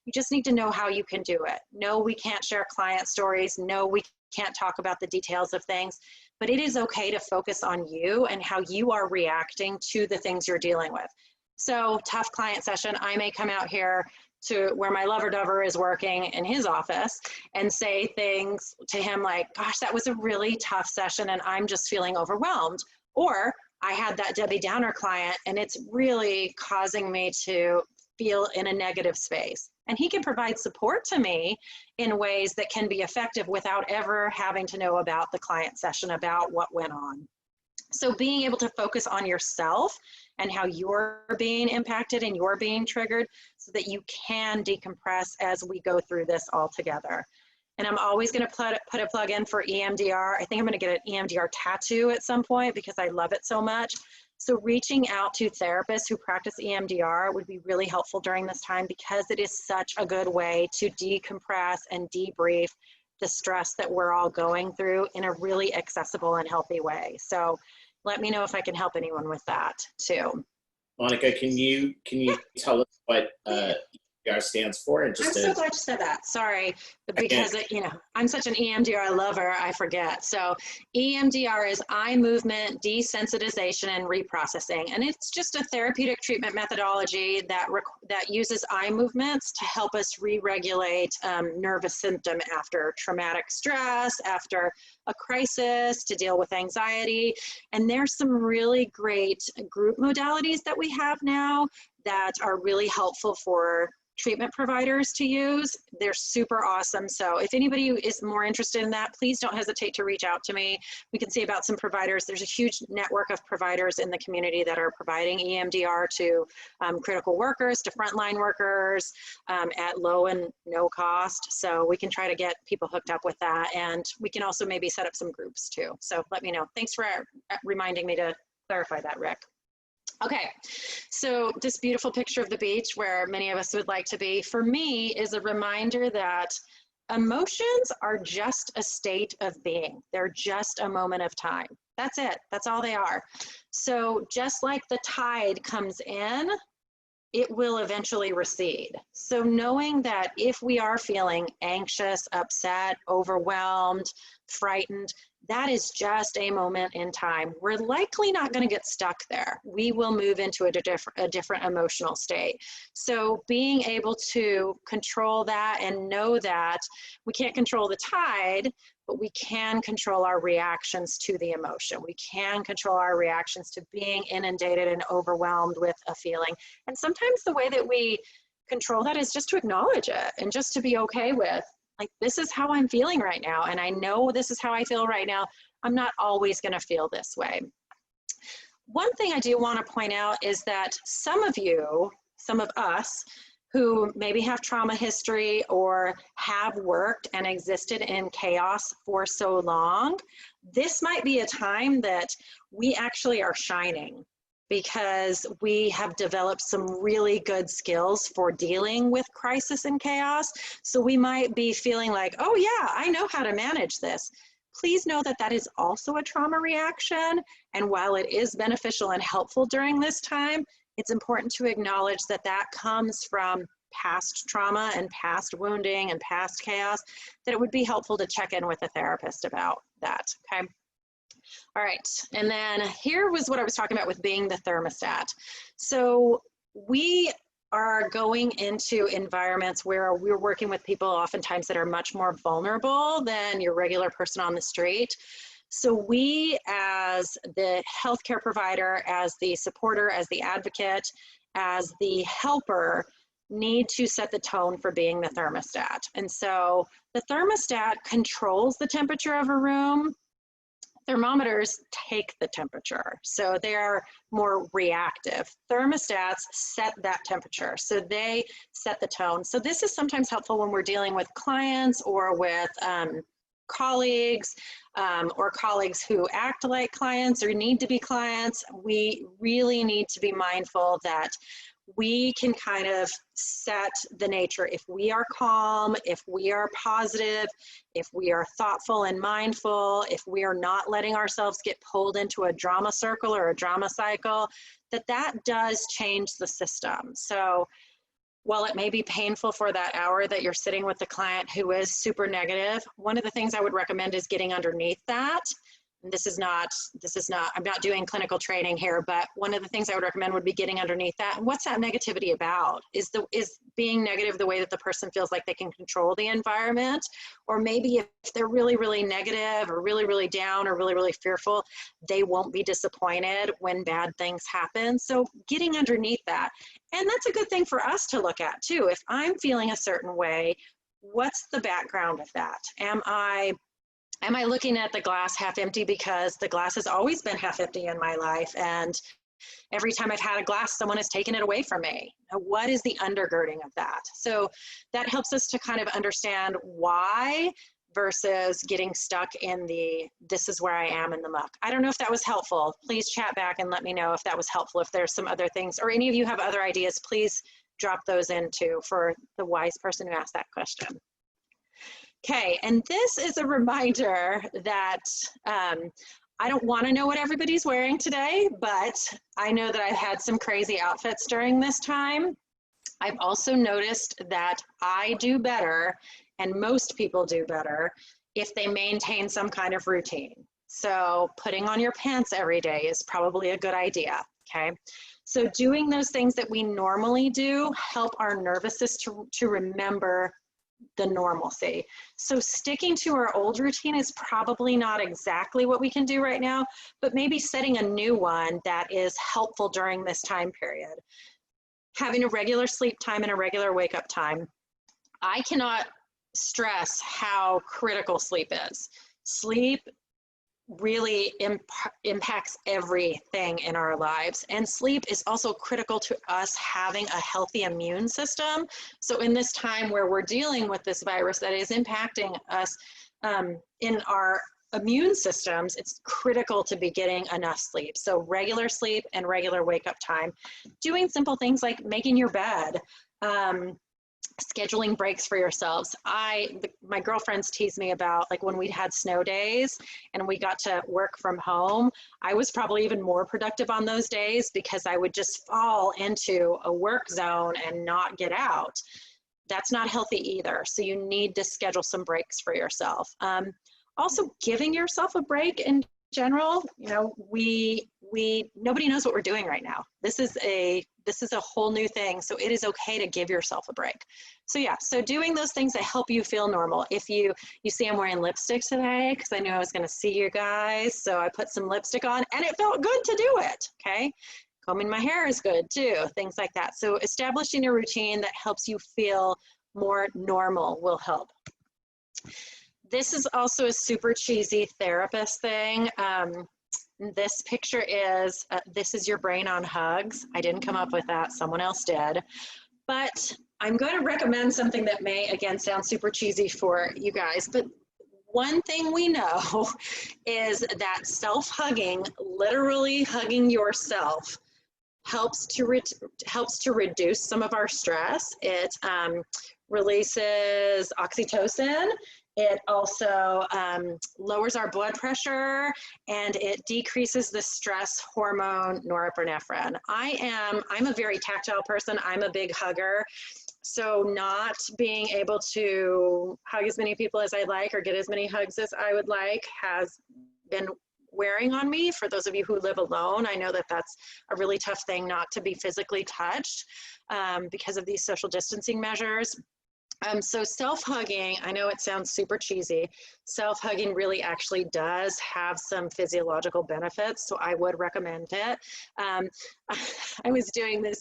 You just need to know how you can do it. No, we can't share client stories. No, we can't talk about the details of things, but it is okay to focus on you and how you are reacting to the things you're dealing with. So tough client session, I may come out here to where my lover dover is working in his office and say things to him like, gosh, that was a really tough session and I'm just feeling overwhelmed. Or I had that Debbie Downer client and it's really causing me to feel in a negative space. And he can provide support to me in ways that can be effective without ever having to know about the client session, about what went on. So being able to focus on yourself and how you're being impacted and you're being triggered so that you can decompress as we go through this all together. And I'm always going to put a plug in for EMDR. I think I'm going to get an EMDR tattoo at some point because I love it so much. So reaching out to therapists who practice EMDR would be really helpful during this time because it is such a good way to decompress and debrief the stress that we're all going through in a really accessible and healthy way. So let me know if I can help anyone with that too. Monica, can you tell us what EMDR stands for? And just I'm so glad you said that. Sorry, because I'm such an EMDR lover, I forget. So EMDR is eye movement desensitization and reprocessing, and it's just a therapeutic treatment methodology that uses eye movements to help us re-regulate nervous symptom after traumatic stress, after a crisis, to deal with anxiety. And there's some really great group modalities that we have now that are really helpful for treatment providers to use. They're super awesome. So if anybody is more interested in that, please don't hesitate to reach out to me. We can see about some providers. There's a huge network of providers in the community that are providing EMDR to critical workers, to frontline workers at low and no cost. So we can try to get people hooked up with that. And we can also maybe set up some groups too. So let me know. Thanks for reminding me to clarify that, Rick. Okay, so this beautiful picture of the beach where many of us would like to be, for me, is a reminder that emotions are just a state of being. They're just a moment of time. That's it. That's all they are. So just like the tide comes in, it will eventually recede. So knowing that if we are feeling anxious, upset, overwhelmed, frightened, that is just a moment in time. We're likely not going to get stuck there. We will move into a different emotional state. So being able to control that and know that we can't control the tide, but we can control our reactions to the emotion. We can control our reactions to being inundated and overwhelmed with a feeling. And sometimes the way that we control that is just to acknowledge it and just to be okay with, like, this is how I'm feeling right now. And I know this is how I feel right now. I'm not always going to feel this way. One thing I do want to point out is that some of us who maybe have trauma history or have worked and existed in chaos for so long, this might be a time that we actually are shining, because we have developed some really good skills for dealing with crisis and chaos. So we might be feeling like, oh yeah, I know how to manage this. Please know that that is also a trauma reaction. And while it is beneficial and helpful during this time, it's important to acknowledge that that comes from past trauma and past wounding and past chaos, that it would be helpful to check in with a therapist about that, okay? All right, and then here was what I was talking about with being the thermostat. So we are going into environments where we're working with people oftentimes that are much more vulnerable than your regular person on the street. So we, as the healthcare provider, as the supporter, as the advocate, as the helper, need to set the tone for being the thermostat. And so the thermostat controls the temperature of a room. Thermometers take the temperature, so they are more reactive. Thermostats set that temperature, so they set the tone. So this is sometimes helpful when we're dealing with clients or with colleagues or colleagues who act like clients or need to be clients. We really need to be mindful that we can kind of set the nature. If we are calm, if we are positive, if we are thoughtful and mindful, if we are not letting ourselves get pulled into a drama circle or a drama cycle, that does change the system. So while it may be painful for that hour that you're sitting with the client who is super negative, one of the things I would recommend is getting underneath that this is not, I'm not doing clinical training here, but one of the things I would recommend would be getting underneath that. What's that negativity about? Is being negative the way that the person feels like they can control the environment? Or maybe if they're really, really negative or really, really down or really, really fearful, they won't be disappointed when bad things happen. So getting underneath that. And that's a good thing for us to look at too. If I'm feeling a certain way, what's the background of that? Am I looking at the glass half empty because the glass has always been half empty in my life, and every time I've had a glass, someone has taken it away from me? What is the undergirding of that? So that helps us to kind of understand why versus getting stuck in this is where I am in the muck. I don't know if that was helpful. Please chat back and let me know if that was helpful. If there's some other things, or any of you have other ideas, please drop those in too for the wise person who asked that question. Okay, and this is a reminder that I don't want to know what everybody's wearing today, but I know that I've had some crazy outfits during this time. I've also noticed that I do better, and most people do better, if they maintain some kind of routine. So putting on your pants every day is probably a good idea, okay? So doing those things that we normally do help our nervous system to remember the normalcy. So sticking to our old routine is probably not exactly what we can do right now, but maybe setting a new one that is helpful during this time period. Having a regular sleep time and a regular wake up time. I cannot stress how critical sleep is. Sleep really impacts everything in our lives. And sleep is also critical to us having a healthy immune system. So in this time where we're dealing with this virus that is impacting us in our immune systems, it's critical to be getting enough sleep. So regular sleep and regular wake up time. Doing simple things like making your bed, scheduling breaks for yourselves. My girlfriends tease me about, like, when we'd had snow days and we got to work from home, I was probably even more productive on those days because I would just fall into a work zone and not get out. That's not healthy either. So you need to schedule some breaks for yourself. Also giving yourself a break in general. You know, nobody knows what we're doing right now. This is a whole new thing. So it is okay to give yourself a break. So yeah, so doing those things that help you feel normal. If you see I'm wearing lipstick today because I knew I was going to see you guys. So I put some lipstick on and it felt good to do it. Okay. Combing my hair is good too. Things like that. So establishing a routine that helps you feel more normal will help. This is also a super cheesy therapist thing. This picture is, this is your brain on hugs. I didn't come up with that, someone else did. But I'm going to recommend something that may, again, sound super cheesy for you guys. But one thing we know is that self-hugging, literally hugging yourself, helps to reduce some of our stress. It releases oxytocin. It also lowers our blood pressure, and it decreases the stress hormone norepinephrine. I'm a very tactile person. I'm a big hugger. So not being able to hug as many people as I'd like or get as many hugs as I would like has been wearing on me. For those of you who live alone, I know that that's a really tough thing not to be physically touched because of these social distancing measures. So self-hugging, I know it sounds super cheesy. Self-hugging really actually does have some physiological benefits, so I would recommend it. I was doing the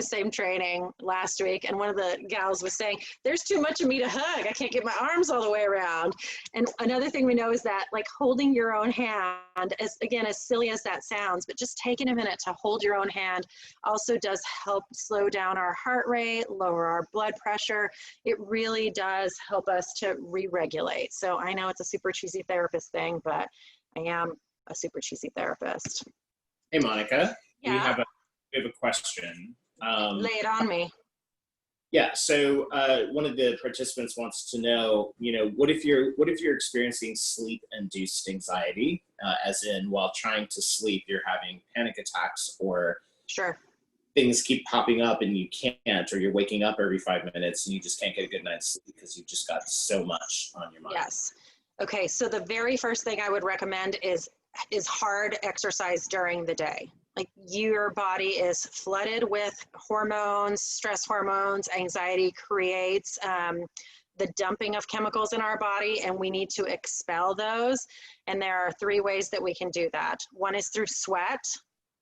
same training last week, and one of the gals was saying, there's too much of me to hug. I can't get my arms all the way around. And another thing we know is that, like, holding your own hand, as silly as that sounds, but just taking a minute to hold your own hand also does help slow down our heart rate, lower our blood pressure. It really does help us to re-regulate. So I know it's a super cheesy therapist thing, but I am a super cheesy therapist. Hey, Monica. Yeah. We have a question. Lay it on me. Yeah. So one of the participants wants to know, what if you're experiencing sleep-induced anxiety, as in while trying to sleep, you're having panic attacks, or sure, things keep popping up and you can't, or you're waking up every 5 minutes and you just can't get a good night's sleep because you've just got so much on your mind. Yes. Okay, so the very first thing I would recommend is hard exercise during the day. Like your body is flooded with hormones, stress hormones, anxiety creates the dumping of chemicals in our body, and we need to expel those. And there are 3 ways that we can do that. One is through sweat,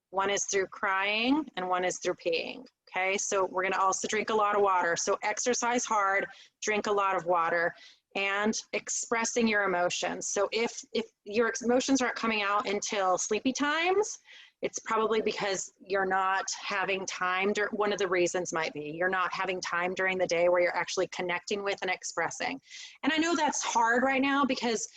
one is through crying, and one is through peeing. Okay, so we're gonna also drink a lot of water. So exercise hard, drink a lot of water, and expressing your emotions. So if your emotions aren't coming out until sleepy times, it's probably because you're not having time. One of the reasons might be you're not having time during the day where you're actually connecting with and expressing. And I know that's hard right now because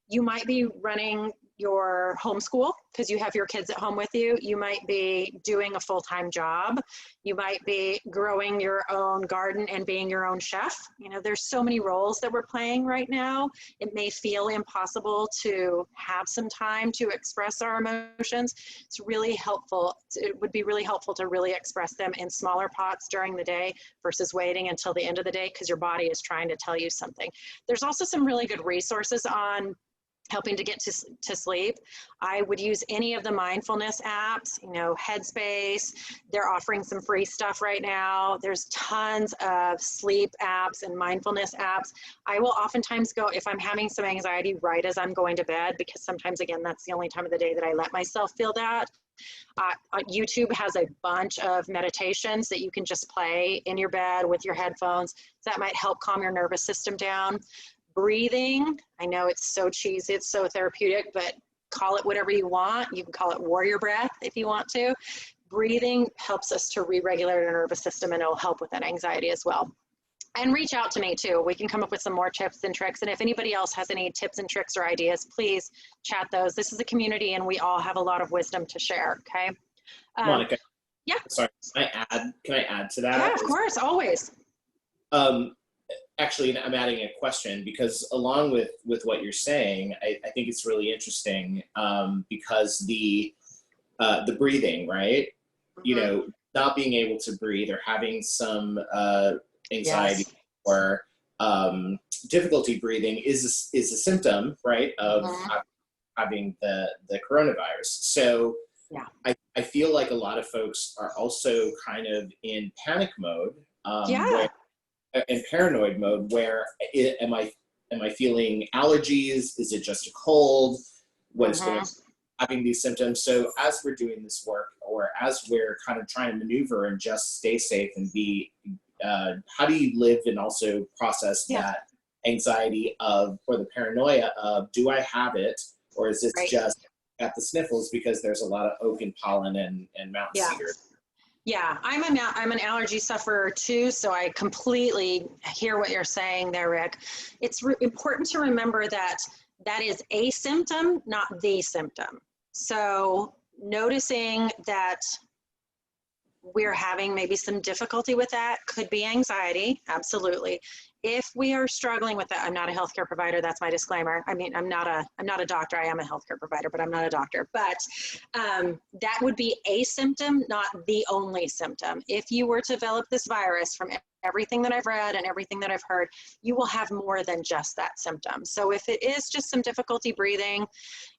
you might be running your homeschool because you have your kids at home with you. You might be doing a full-time job. You might be growing your own garden and being your own chef. You know, there's so many roles that we're playing right now. It may feel impossible to have some time to express our emotions. It's really helpful. It would be really helpful to really express them in smaller pots during the day versus waiting until the end of the day because your body is trying to tell you something. There's also some really good resources on helping to get to sleep. I would use any of the mindfulness apps, you know, Headspace. They're offering some free stuff right now. There's tons of sleep apps and mindfulness apps. I will oftentimes go, if I'm having some anxiety, right as I'm going to bed, because sometimes, again, that's the only time of the day that I let myself feel that. YouTube has a bunch of meditations that you can just play in your bed with your headphones. So that might help calm your nervous system down. Breathing, I know it's so cheesy, it's so therapeutic, but call it whatever you want. You can call it warrior breath if you want to. Breathing helps us to re-regulate our nervous system, and it'll help with that anxiety as well. And reach out to me too. We can come up with some more tips and tricks. And if anybody else has any tips and tricks or ideas, please chat those. This is a community and we all have a lot of wisdom to share, okay? Monica, yeah. Sorry, can I add to that? Yeah, of course, always. Actually, I'm adding a question because along with what you're saying, I think it's really interesting because the breathing, right? Mm-hmm. You know, not being able to breathe or having some anxiety yes. or difficulty breathing is a symptom, right, of mm-hmm. having the coronavirus. So yeah. I feel like a lot of folks are also kind of in panic mode. In paranoid mode, where am I feeling allergies? Is it just a cold? What is going on? Having these symptoms. So as we're doing this work, or as we're kind of trying to maneuver and just stay safe and be, how do you live and also process that anxiety of, or the paranoia of, do I have it, or is this just at the sniffles because there's a lot of oak and pollen and mountain cedar? Yeah, I'm an allergy sufferer too, so I completely hear what you're saying there, Rick. It's important to remember that that is a symptom, not the symptom. So noticing that we're having maybe some difficulty with that could be anxiety, absolutely. If we are struggling with that, I'm not a healthcare provider, that's my disclaimer. I mean, I'm not a doctor, I am a healthcare provider, but I'm not a doctor. But that would be a symptom, not the only symptom. If you were to develop this virus, from everything that I've read and everything that I've heard, you will have more than just that symptom. So if it is just some difficulty breathing,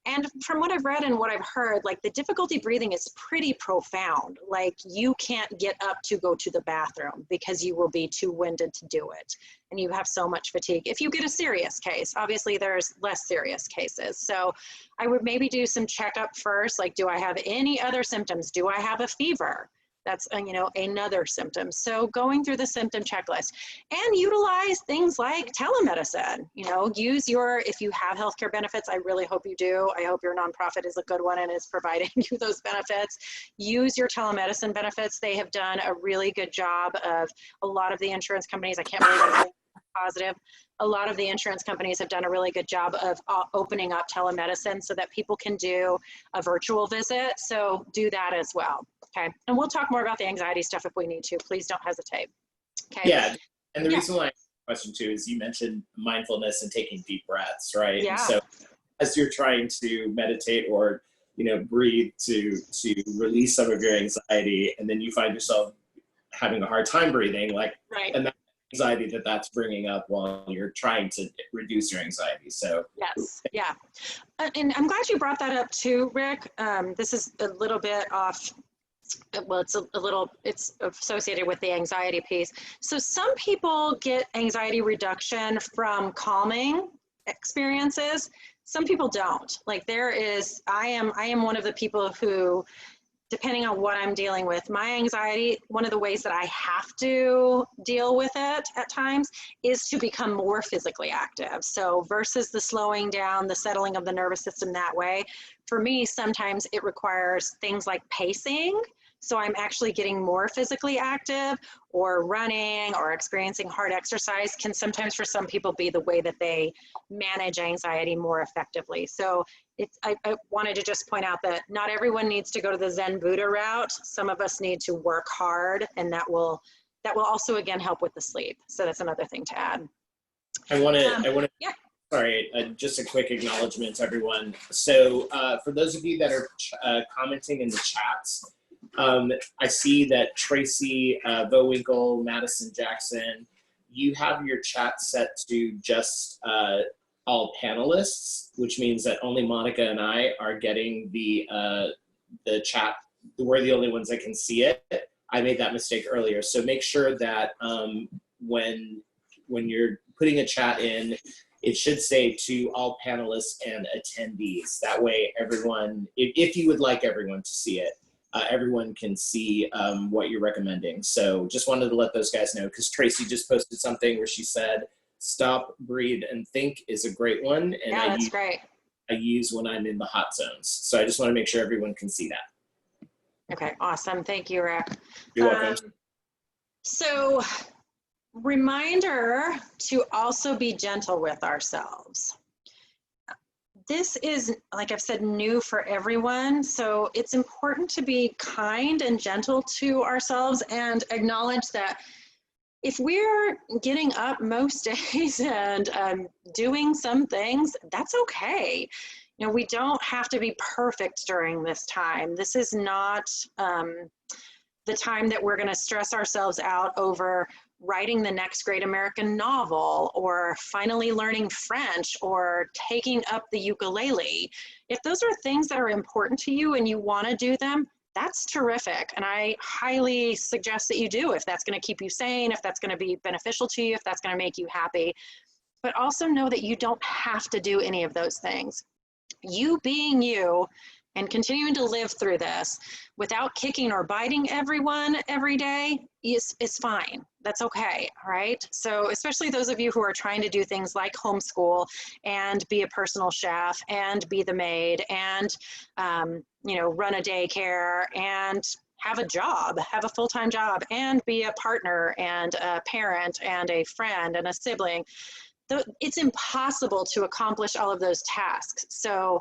and from what I've read and what I've heard, like the difficulty breathing is pretty profound. Like you can't get up to go to the bathroom because you will be too winded to do it. And you have so much fatigue. If you get a serious case, obviously there's less serious cases. So I would maybe do some checkup first. Like, do I have any other symptoms? Do I have a fever? That's, another symptom. So going through the symptom checklist and utilize things like telemedicine, use if you have healthcare benefits, I really hope you do. I hope your nonprofit is a good one and is providing you those benefits. Use your telemedicine benefits. They have done a really good job of a lot of the insurance companies. I can't believe I'm positive. A lot of the insurance companies have done a really good job of opening up telemedicine so that people can do a virtual visit. So do that as well. Okay. And we'll talk more about the anxiety stuff if we need to. Please don't hesitate. Okay. Yeah. And the reason why I asked the question too is you mentioned mindfulness and taking deep breaths, right? Yeah. And so as you're trying to meditate or, breathe to release some of your anxiety, and then you find yourself having a hard time breathing, like, and anxiety that that's bringing up while you're trying to reduce your anxiety. So yes, yeah. And I'm glad you brought that up too, Rick. This is a little bit off. Well, it's associated with the anxiety piece. So some people get anxiety reduction from calming experiences. Some people don't. Like I am one of the people who, depending on what I'm dealing with, my anxiety, one of the ways that I have to deal with it at times is to become more physically active. So versus the slowing down, the settling of the nervous system that way, for me, sometimes it requires things like pacing. So I'm actually getting more physically active, or running or experiencing hard exercise can sometimes for some people be the way that they manage anxiety more effectively. So I wanted to just point out that not everyone needs to go to the Zen Buddha route. Some of us need to work hard, and that will also again help with the sleep. So that's another thing to add. I want to, yeah. Sorry, just a quick acknowledgement to everyone. So for those of you that are commenting in the chats, I see that Tracy, Bowinkle, Madison Jackson, you have your chat set to just all panelists, which means that only Monica and I are getting the chat. We're the only ones that can see it. I made that mistake earlier. So make sure that when you're putting a chat in, it should say to all panelists and attendees. That way everyone, if you would like everyone to see it, everyone can see what you're recommending. So just wanted to let those guys know, because Tracy just posted something where she said, stop, breathe, and think is a great one. And yeah, that's great. I use when I'm in the hot zones. So I just want to make sure everyone can see that. Okay, awesome. Thank you, Rick. You're welcome. So reminder to also be gentle with ourselves. This is, like I've said, new for everyone. So it's important to be kind and gentle to ourselves and acknowledge that if we're getting up most days and doing some things, that's okay. You know, we don't have to be perfect during this time. This is not the time that we're going to stress ourselves out over writing the next great American novel, or finally learning French, or taking up the ukulele. If those are things that are important to you and you want to do them, that's terrific. And I highly suggest that you do, if that's going to keep you sane, if that's going to be beneficial to you, if that's going to make you happy. But also know that you don't have to do any of those things. You being you and continuing to live through this without kicking or biting everyone every day is fine. That's okay, all right? So especially those of you who are trying to do things like homeschool and be a personal chef and be the maid and you know, run a daycare and have a job, have a full-time job, and be a partner and a parent and a friend and a sibling. It's impossible to accomplish all of those tasks. So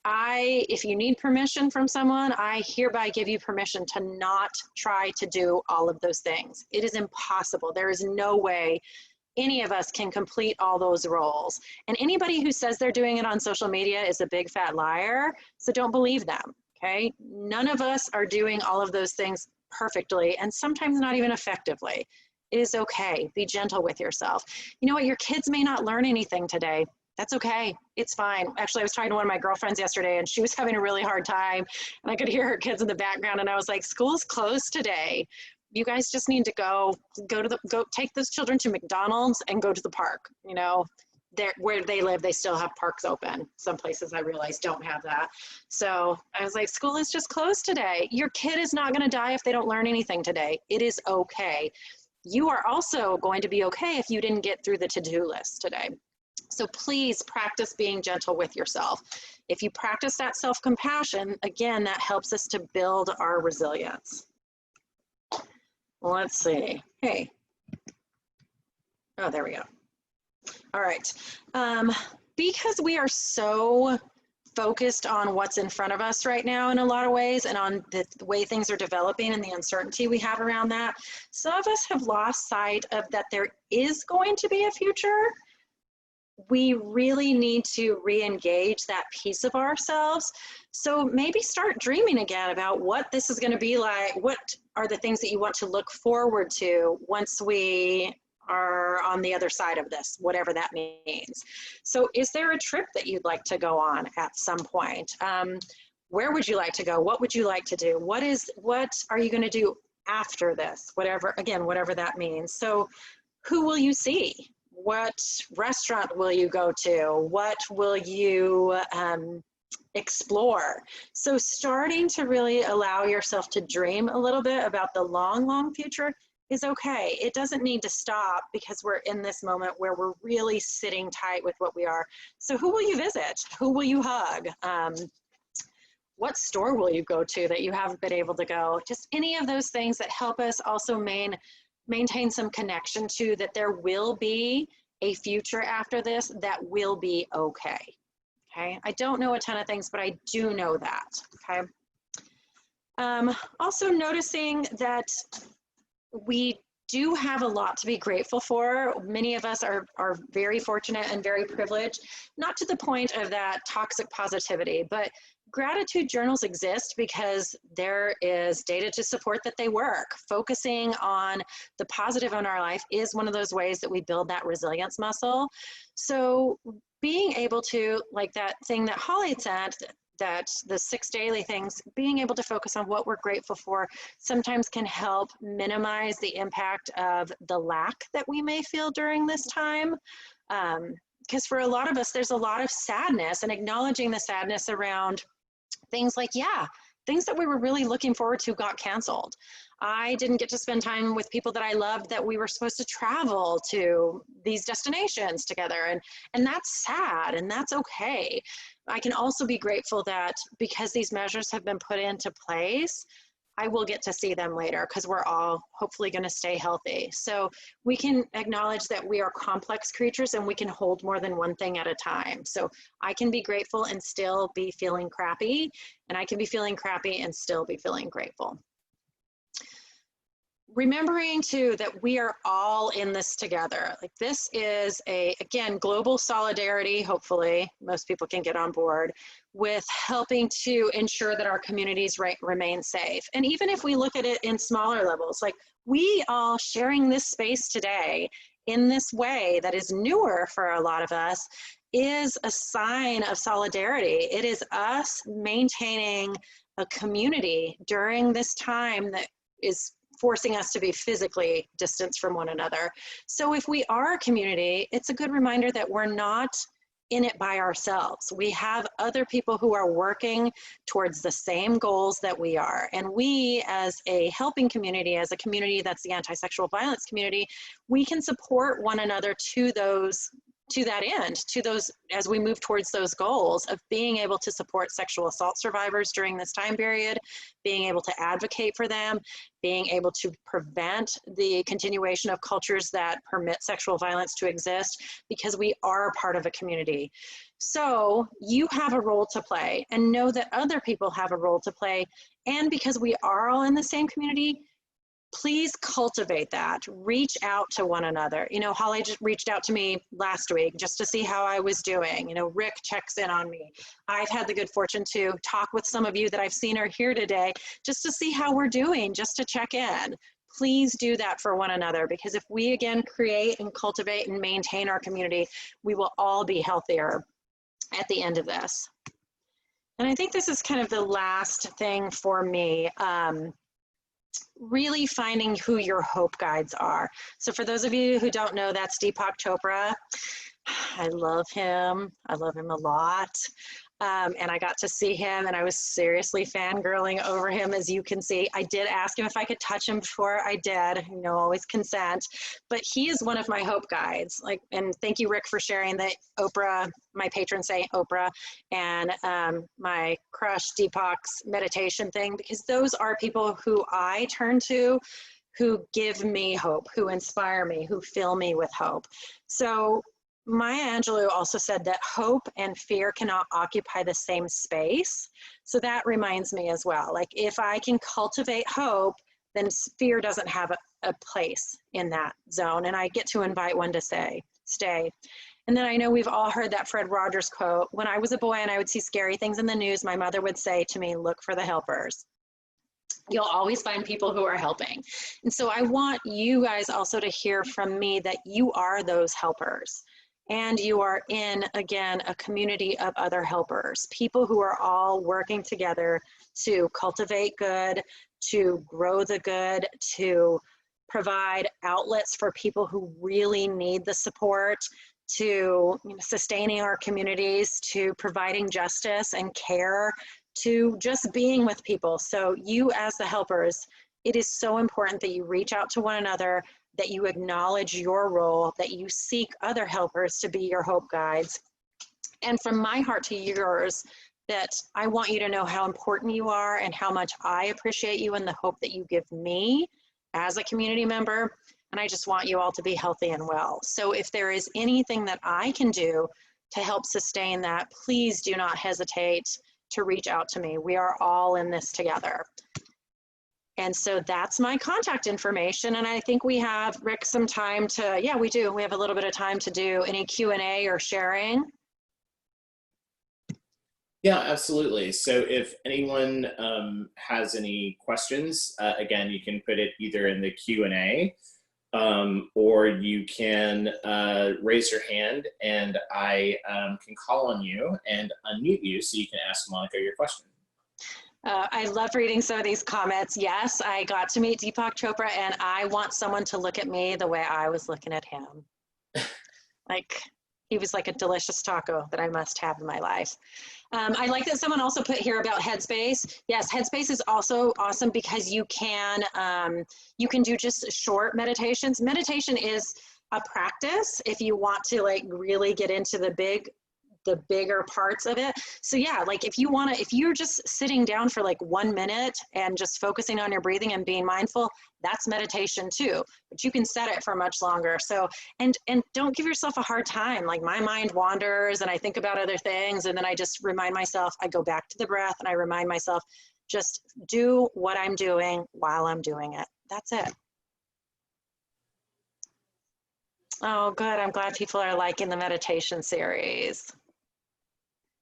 if you need permission from someone, I hereby give you permission to not try to do all of those things. It is impossible. There is no way any of us can complete all those roles. And anybody who says they're doing it on social media is a big fat liar, so don't believe them, okay? None of us are doing all of those things perfectly, and sometimes not even effectively. It is okay. Be gentle with yourself. You know what? Your kids may not learn anything today. That's okay. It's fine. Actually, I was talking to one of my girlfriends yesterday, and she was having a really hard time, and I could hear her kids in the background, and I was like, school's closed today. You guys just need to go take those children to McDonald's and go to the park. You know, where they live, they still have parks open. Some places I realize don't have that. So I was like, school is just closed today. Your kid is not going to die if they don't learn anything today. It is okay. You are also going to be okay if you didn't get through the to-do list today. So please practice being gentle with yourself. If you practice that self-compassion, again, that helps us to build our resilience. Let's see. Hey. Oh, there we go. All right. Because we are so focused on what's in front of us right now in a lot of ways, and on the way things are developing and the uncertainty we have around that, some of us have lost sight of that there is going to be a future. We really need to re-engage that piece of ourselves. So maybe start dreaming again about what this is going to be like. What are the things that you want to look forward to once we are on the other side of this, whatever that means. So is there a trip that you'd like to go on at some point? Where would you like to go? What would you like to do? What are you going to do after this? Whatever, again, whatever that means. So who will you see? What restaurant will you go to? What will you explore? So starting to really allow yourself to dream a little bit about the long, long future is okay. It doesn't need to stop because we're in this moment where we're really sitting tight with what we are. So who will you visit? Who will you hug? What store will you go to that you haven't been able to go? Just any of those things that help us also maintain some connection to that there will be a future after this that will be okay. Okay, I don't know a ton of things, but I do know that, okay? Also noticing that we do have a lot to be grateful for. Many of us are very fortunate and very privileged, not to the point of that toxic positivity, but gratitude journals exist because there is data to support that they work. Focusing on the positive in our life is one of those ways that we build that resilience muscle. So being able to, like that thing that Holly said, that the 6 daily things, being able to focus on what we're grateful for sometimes can help minimize the impact of the lack that we may feel during this time. Because for a lot of us, there's a lot of sadness, and acknowledging the sadness around things like, yeah, things that we were really looking forward to got canceled. I didn't get to spend time with people that I loved that we were supposed to travel to these destinations together. And that's sad, and that's okay. I can also be grateful that because these measures have been put into place, I will get to see them later because we're all hopefully going to stay healthy. So we can acknowledge that we are complex creatures and we can hold more than one thing at a time. So I can be grateful and still be feeling crappy, and I can be feeling crappy and still be feeling grateful. Remembering too that we are all in this together. Like this is again, global solidarity. Hopefully most people can get on board with helping to ensure that our communities remain safe. And even if we look at it in smaller levels, like we all sharing this space today in this way that is newer for a lot of us is a sign of solidarity. It is us maintaining a community during this time that is forcing us to be physically distanced from one another. So if we are a community, it's a good reminder that we're not in it by ourselves. We have other people who are working towards the same goals that we are. And we, as a helping community, as a community that's the anti-sexual violence community, we can support one another to that end, as we move towards those goals of being able to support sexual assault survivors during this time period, being able to advocate for them, being able to prevent the continuation of cultures that permit sexual violence to exist, because we are part of a community. So you have a role to play, and know that other people have a role to play. And because we are all in the same community, please cultivate that. Reach out to one another. You know, Holly just reached out to me last week just to see how I was doing. You know, Rick checks in on me. I've had the good fortune to talk with some of you that I've seen are here today just to see how we're doing, just to check in. Please do that for one another, because if we again create and cultivate and maintain our community, we will all be healthier at the end of this. And I think this is kind of the last thing for me. Really finding who your hope guides are. So for those of you who don't know, that's Deepak Chopra. I love him. I love him a lot. And I got to see him, and I was seriously fangirling over him, as you can see. I did ask him if I could touch him before I did, you know, always consent. But he is one of my hope guides. Like, and thank you, Rick, for sharing that Oprah, my patron saint Oprah, and my crush Deepak's meditation thing, because those are people who I turn to, who give me hope, who inspire me, who fill me with hope. So Maya Angelou also said that hope and fear cannot occupy the same space. So that reminds me as well, like if I can cultivate hope, then fear doesn't have a place in that zone, and I get to invite one to stay. And then I know we've all heard that Fred Rogers quote, when I was a boy and I would see scary things in the news, my mother would say to me, look for the helpers. You'll always find people who are helping. And so I want you guys also to hear from me that you are those helpers. And you are in, again, a community of other helpers, people who are all working together to cultivate good, to grow the good, to provide outlets for people who really need the support, to sustaining our communities, to providing justice and care, to just being with people. So you as the helpers, it is so important that you reach out to one another, that you acknowledge your role, that you seek other helpers to be your hope guides. And from my heart to yours, that I want you to know how important you are and how much I appreciate you and the hope that you give me as a community member. And I just want you all to be healthy and well. So if there is anything that I can do to help sustain that, please do not hesitate to reach out to me. We are all in this together. And so that's my contact information. And I think we have, Rick, some time to, yeah, we do. We have a little bit of time to do any Q&A or sharing. Yeah, absolutely. So if anyone has any questions, again, you can put it either in the Q&A or you can raise your hand and I can call on you and unmute you so you can ask Monica your question. I love reading some of these comments. Yes, I got to meet Deepak Chopra and I want someone to look at me the way I was looking at him. Like, he was like a delicious taco that I must have in my life. I like that someone also put here about Headspace. Yes, Headspace is also awesome because you can do just short meditations. Meditation is a practice if you want to like really get into the bigger parts of it. So yeah, like if you're just sitting down for like 1 minute and just focusing on your breathing and being mindful, that's meditation too, but you can set it for much longer. So, and don't give yourself a hard time. Like my mind wanders and I think about other things. And then I just remind myself, I go back to the breath and I remind myself, just do what I'm doing while I'm doing it. That's it. Oh, good. I'm glad people are liking the meditation series.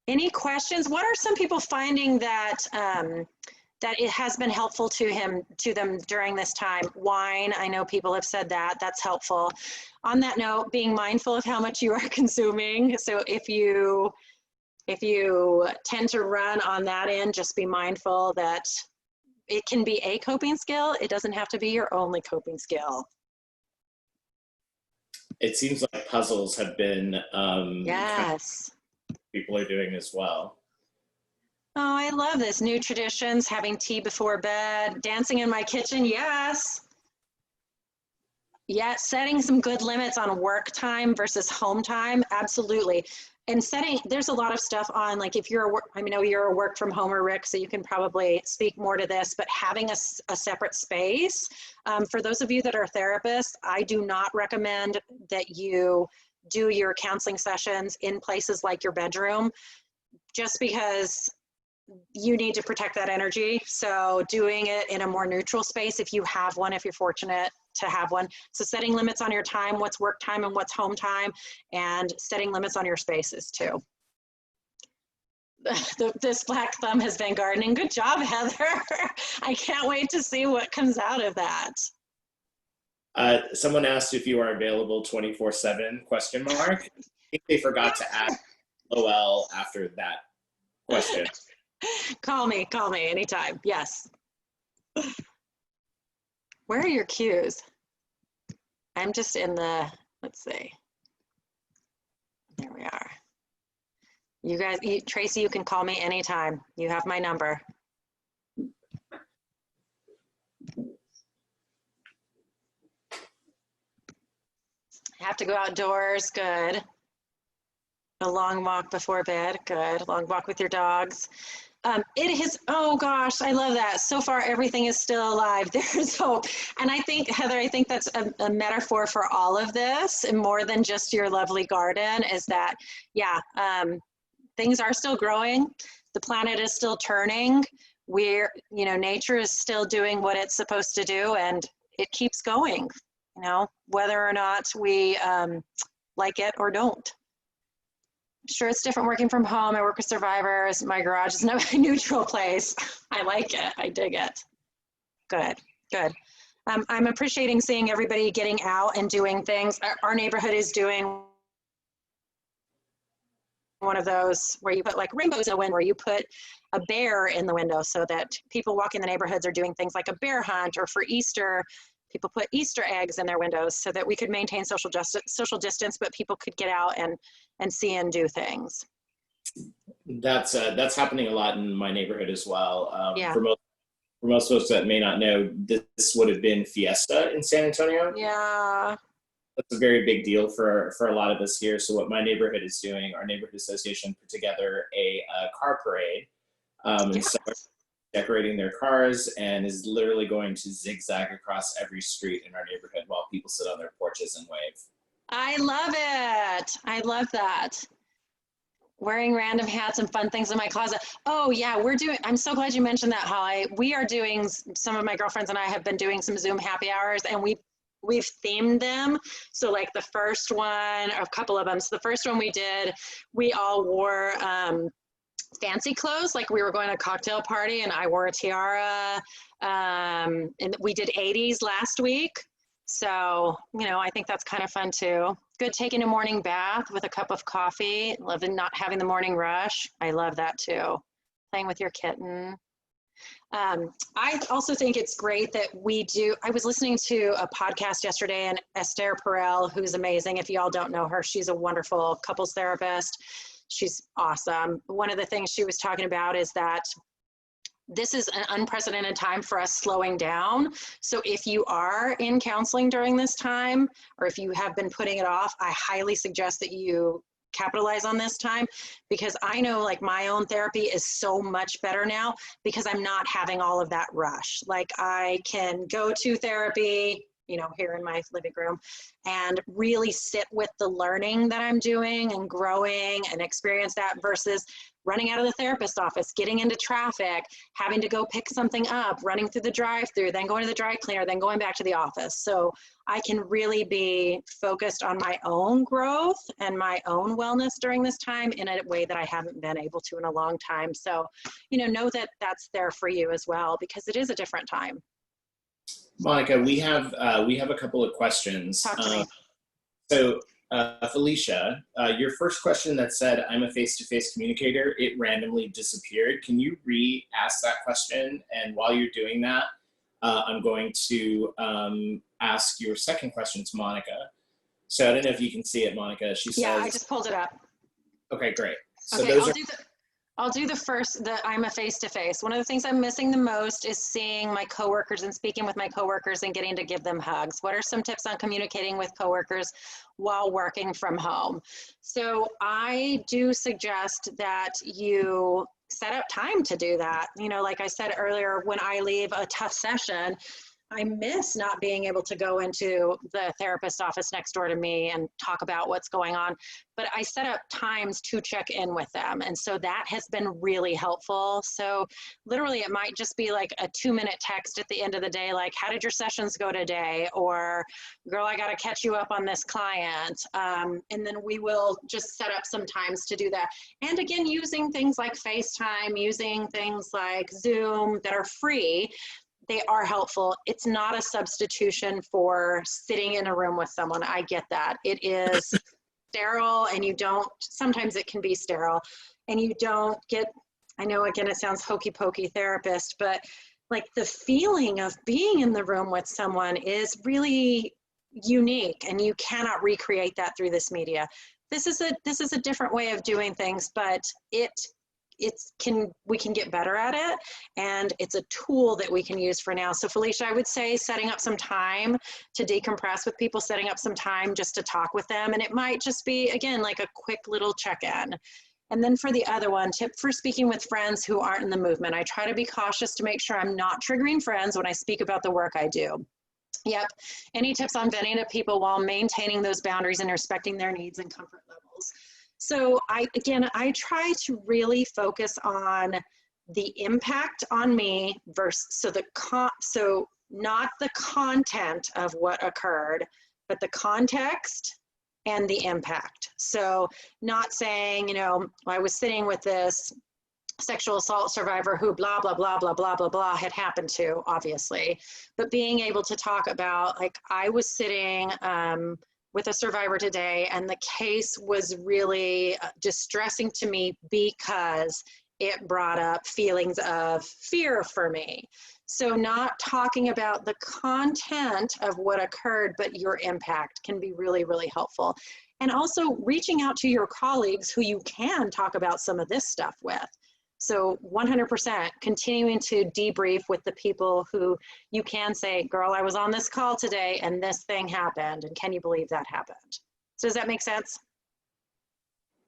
Any questions? What are some people finding that that it has been helpful to them during this time? Wine, I know people have said that. That's helpful. On that note, being mindful of how much you are consuming. So if you tend to run on that end, just be mindful that it can be a coping skill. It doesn't have to be your only coping skill. It seems like puzzles have been yes. People are doing as well. Oh, I love this. New traditions, having tea before bed, dancing in my kitchen, yes. Yeah, setting some good limits on work time versus home time, absolutely. And there's a lot of stuff on, like if I know you're a work from homer, Rick, so you can probably speak more to this, but having a separate space. For those of you that are therapists, I do not recommend that you do your counseling sessions in places like your bedroom, just because you need to protect that energy. So doing it in a more neutral space, if you have one, if you're fortunate to have one. So setting limits on your time, what's work time and what's home time, and setting limits on your spaces too. This black thumb has been gardening. Good job, Heather. I can't wait to see what comes out of that. Someone asked if you are available 24/7, question mark. I think they forgot to add LOL after that question. Call me anytime, yes. Where are your cues? I'm just in let's see. There we are. You guys, Tracy, you can call me anytime. You have my number. Have to go outdoors, good. A long walk before bed, good. Long walk with your dogs. Oh gosh, I love that. So far, everything is still alive. There's hope. And I think, Heather, I think that's a metaphor for all of this, and more than just your lovely garden, is that, yeah, things are still growing. The planet is still turning. Nature is still doing what it's supposed to do, and it keeps going, whether or not we like it or don't. Sure, it's different working from home. I work with survivors. My garage is a neutral place. I like it. I dig it. Good, good. I'm appreciating seeing everybody getting out and doing things. Our neighborhood is doing one of those where you put like rainbows in the window, where you put a bear in the window so that people walking the neighborhoods are doing things like a bear hunt, or for Easter, people put Easter eggs in their windows so that we could maintain social distance, but people could get out and see and do things. That's happening a lot in my neighborhood as well. Yeah. For most folks that may not know, this would have been Fiesta in San Antonio. Yeah. That's a very big deal for a lot of us here. So what my neighborhood is doing, our neighborhood association put together a car parade, and so decorating their cars, and is literally going to zigzag across every street in our neighborhood while people sit on their porches and wave. I love it. I love that. Wearing random hats and fun things in my closet. Oh yeah, I'm so glad you mentioned that, Holly. We are doing, some of my girlfriends and I have been doing some Zoom happy hours, and we've themed them. So like the first one, a couple of them. So the first one we did, we all wore fancy clothes, like we were going to a cocktail party, and I wore a tiara. And we did 80s last week. So, I think that's kind of fun too. Good taking a morning bath with a cup of coffee, loving not having the morning rush. I love that too. Playing with your kitten. I also think it's great that I was listening to a podcast yesterday, and Esther Perel, who's amazing. If y'all don't know her, she's a wonderful couples therapist. She's awesome. One of the things she was talking about is that this is an unprecedented time for us slowing down. So if you are in counseling during this time, or if you have been putting it off, I highly suggest that you capitalize on this time, because I know like my own therapy is so much better now because I'm not having all of that rush. Like I can go to therapy, here in my living room, and really sit with the learning that I'm doing and growing and experience that, versus running out of the therapist's office, getting into traffic, having to go pick something up, running through the drive-through, then going to the dry cleaner, then going back to the office. So I can really be focused on my own growth and my own wellness during this time in a way that I haven't been able to in a long time. So, know that that's there for you as well, because it is a different time. Monica, we have a couple of questions. Talk to me. So Felicia, your first question that said, I'm a face-to-face communicator, it randomly disappeared. Can you re-ask that question? And while you're doing that, I'm going to ask your second question to Monica. So I don't know if you can see it, Monica. She says, yeah, I just pulled it up. Okay, great. So okay, those I'll do the first, I'm a face-to-face. One of the things I'm missing the most is seeing my coworkers and speaking with my coworkers and getting to give them hugs. What are some tips on communicating with coworkers while working from home? So I do suggest that you set up time to do that. Like I said earlier, when I leave a tough session, I miss not being able to go into the therapist's office next door to me and talk about what's going on. But I set up times to check in with them. And so that has been really helpful. So literally it might just be like a 2-minute text at the end of the day, like, how did your sessions go today? Or, girl, I got to catch you up on this client. And then we will just set up some times to do that. And again, using things like FaceTime, using things like Zoom that are free, they are helpful. It's not a substitution for sitting in a room with someone. I get that. It is sterile, and sometimes it can be sterile, and you don't get, I know again it sounds hokey pokey therapist, but like the feeling of being in the room with someone is really unique, and you cannot recreate that through this media. This is a different way of doing things, but we can get better at it, and it's a tool that we can use for now. So Felicia, I would say setting up some time to decompress with people, setting up some time just to talk with them, and it might just be, again, like a quick little check-in. And then for the other one, tip for speaking with friends who aren't in the movement. I try to be cautious to make sure I'm not triggering friends when I speak about the work I do. Yep. Any tips on venting to people while maintaining those boundaries and respecting their needs and comfort levels? So I try to really focus on the impact on me versus, so not the content of what occurred, but the context and the impact. So not saying, I was sitting with this sexual assault survivor who blah, blah, blah, blah, blah, blah, blah had happened to, obviously. But being able to talk about, like, I was sitting with a survivor today, and the case was really distressing to me because it brought up feelings of fear for me. So not talking about the content of what occurred, but your impact can be really, really helpful. And also reaching out to your colleagues who you can talk about some of this stuff with. So 100% continuing to debrief with the people who you can say, girl, I was on this call today and this thing happened. And can you believe that happened? So does that make sense?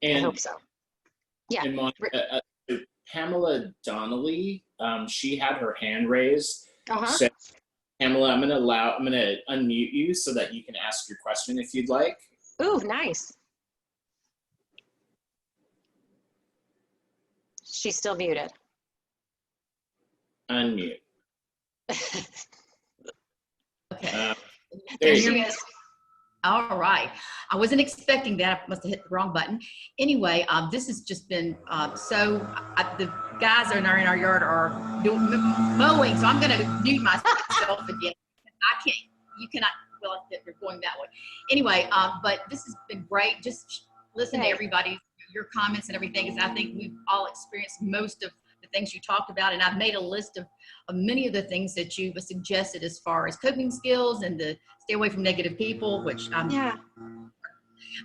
And, I hope so. Yeah. And Monica, Pamela Donnelly, she had her hand raised. So Pamela, I'm gonna unmute you so that you can ask your question if you'd like. Ooh, nice. She's still muted. Unmute. Okay. There she you go. is. All right. I wasn't expecting that. I must have hit the wrong button. Anyway, this has just been the guys in our yard are doing mowing, so I'm going to mute myself again. I can't. You cannot. Well, they're going that way. Anyway, but this has been great. Just listen to everybody, your comments and everything, because I think we've all experienced most of the things you talked about, and I've made a list of many of the things that you've suggested as far as coping skills and the stay away from negative people, which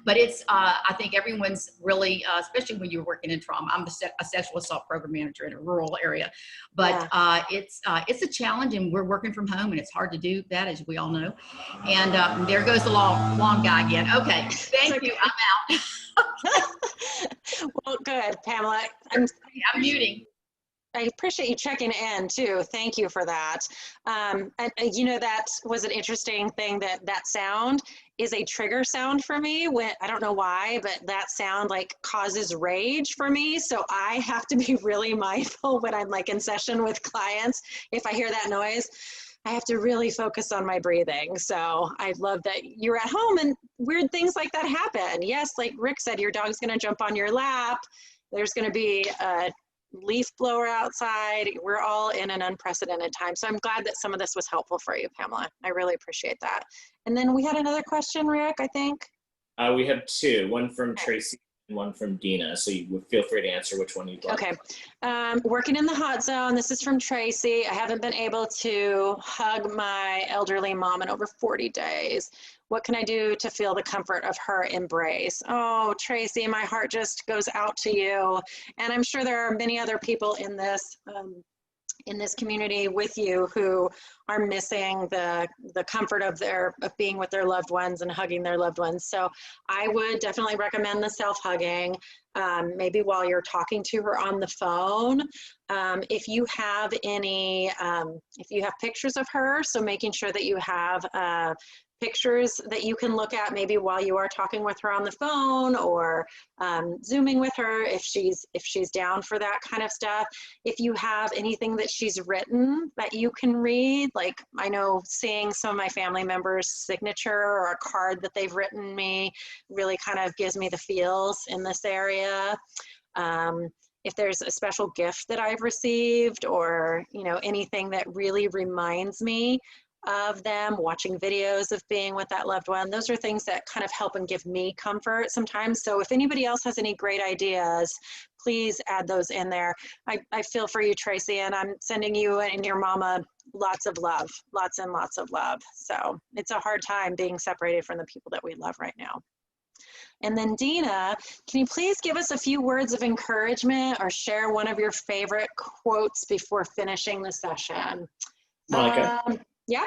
but it's I think everyone's really especially when you're working in trauma. I'm a sexual assault program manager in a rural area, but it's a challenge, and we're working from home, and it's hard to do that, as we all know. And there goes the lawn guy again. Okay, thank you. I'm out. Well, good, Pamela. I'm muting. I appreciate you checking in too. Thank you for that. And you know, that was an interesting thing, that sound is a trigger sound for me. When I don't know why, but that sound like causes rage for me. So I have to be really mindful when I'm like in session with clients. If I hear that noise, I have to really focus on my breathing. So I love that you're at home and weird things like that happen. Yes, like Rick said, your dog's going to jump on your lap. There's going to be a leaf blower outside. We're all in an unprecedented time. So I'm glad that some of this was helpful for you, Pamela. I really appreciate that. And then we had another question, Rick, I think. We have two, one from Tracy and one from Dina. So you would feel free to answer which one you'd like. Okay. Working in the hot zone. This is from Tracy. I haven't been able to hug my elderly mom in over 40 days. What can I do to feel the comfort of her embrace? Oh, Tracy, my heart just goes out to you. And I'm sure there are many other people in this community with you who are missing the comfort of being with their loved ones and hugging their loved ones. So I would definitely recommend the self-hugging, maybe while you're talking to her on the phone. If you have pictures of her, so making sure that you have pictures that you can look at maybe while you are talking with her on the phone, or Zooming with her if she's down for that kind of stuff. If you have anything that she's written that you can read, like I know seeing some of my family members' signature or a card that they've written me really kind of gives me the feels in this area. If there's a special gift that I've received, or anything that really reminds me of them, watching videos of being with that loved one, those are things that kind of help and give me comfort sometimes. So if anybody else has any great ideas, please add those in there. I feel for you, Tracy, and I'm sending you and your mama lots of love, lots and lots of love. So it's a hard time being separated from the people that we love right now. And then Dina, can you please give us a few words of encouragement or share one of your favorite quotes before finishing the session? Monica? Yeah.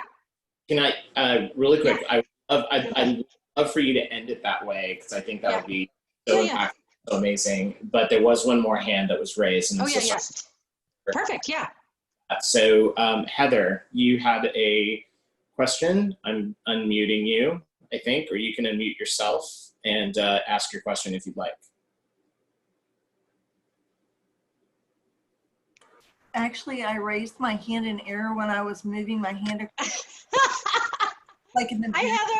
Can I, really quick, I'd love for you to end it that way, because I think that would be so impactful, so amazing. But there was one more hand that was raised. And Perfect, yeah. So Heather, you had a question. I'm unmuting you, I think, or you can unmute yourself and ask your question if you'd like. Actually, I raised my hand in error when I was moving my hand. Like in the Hi, Heather.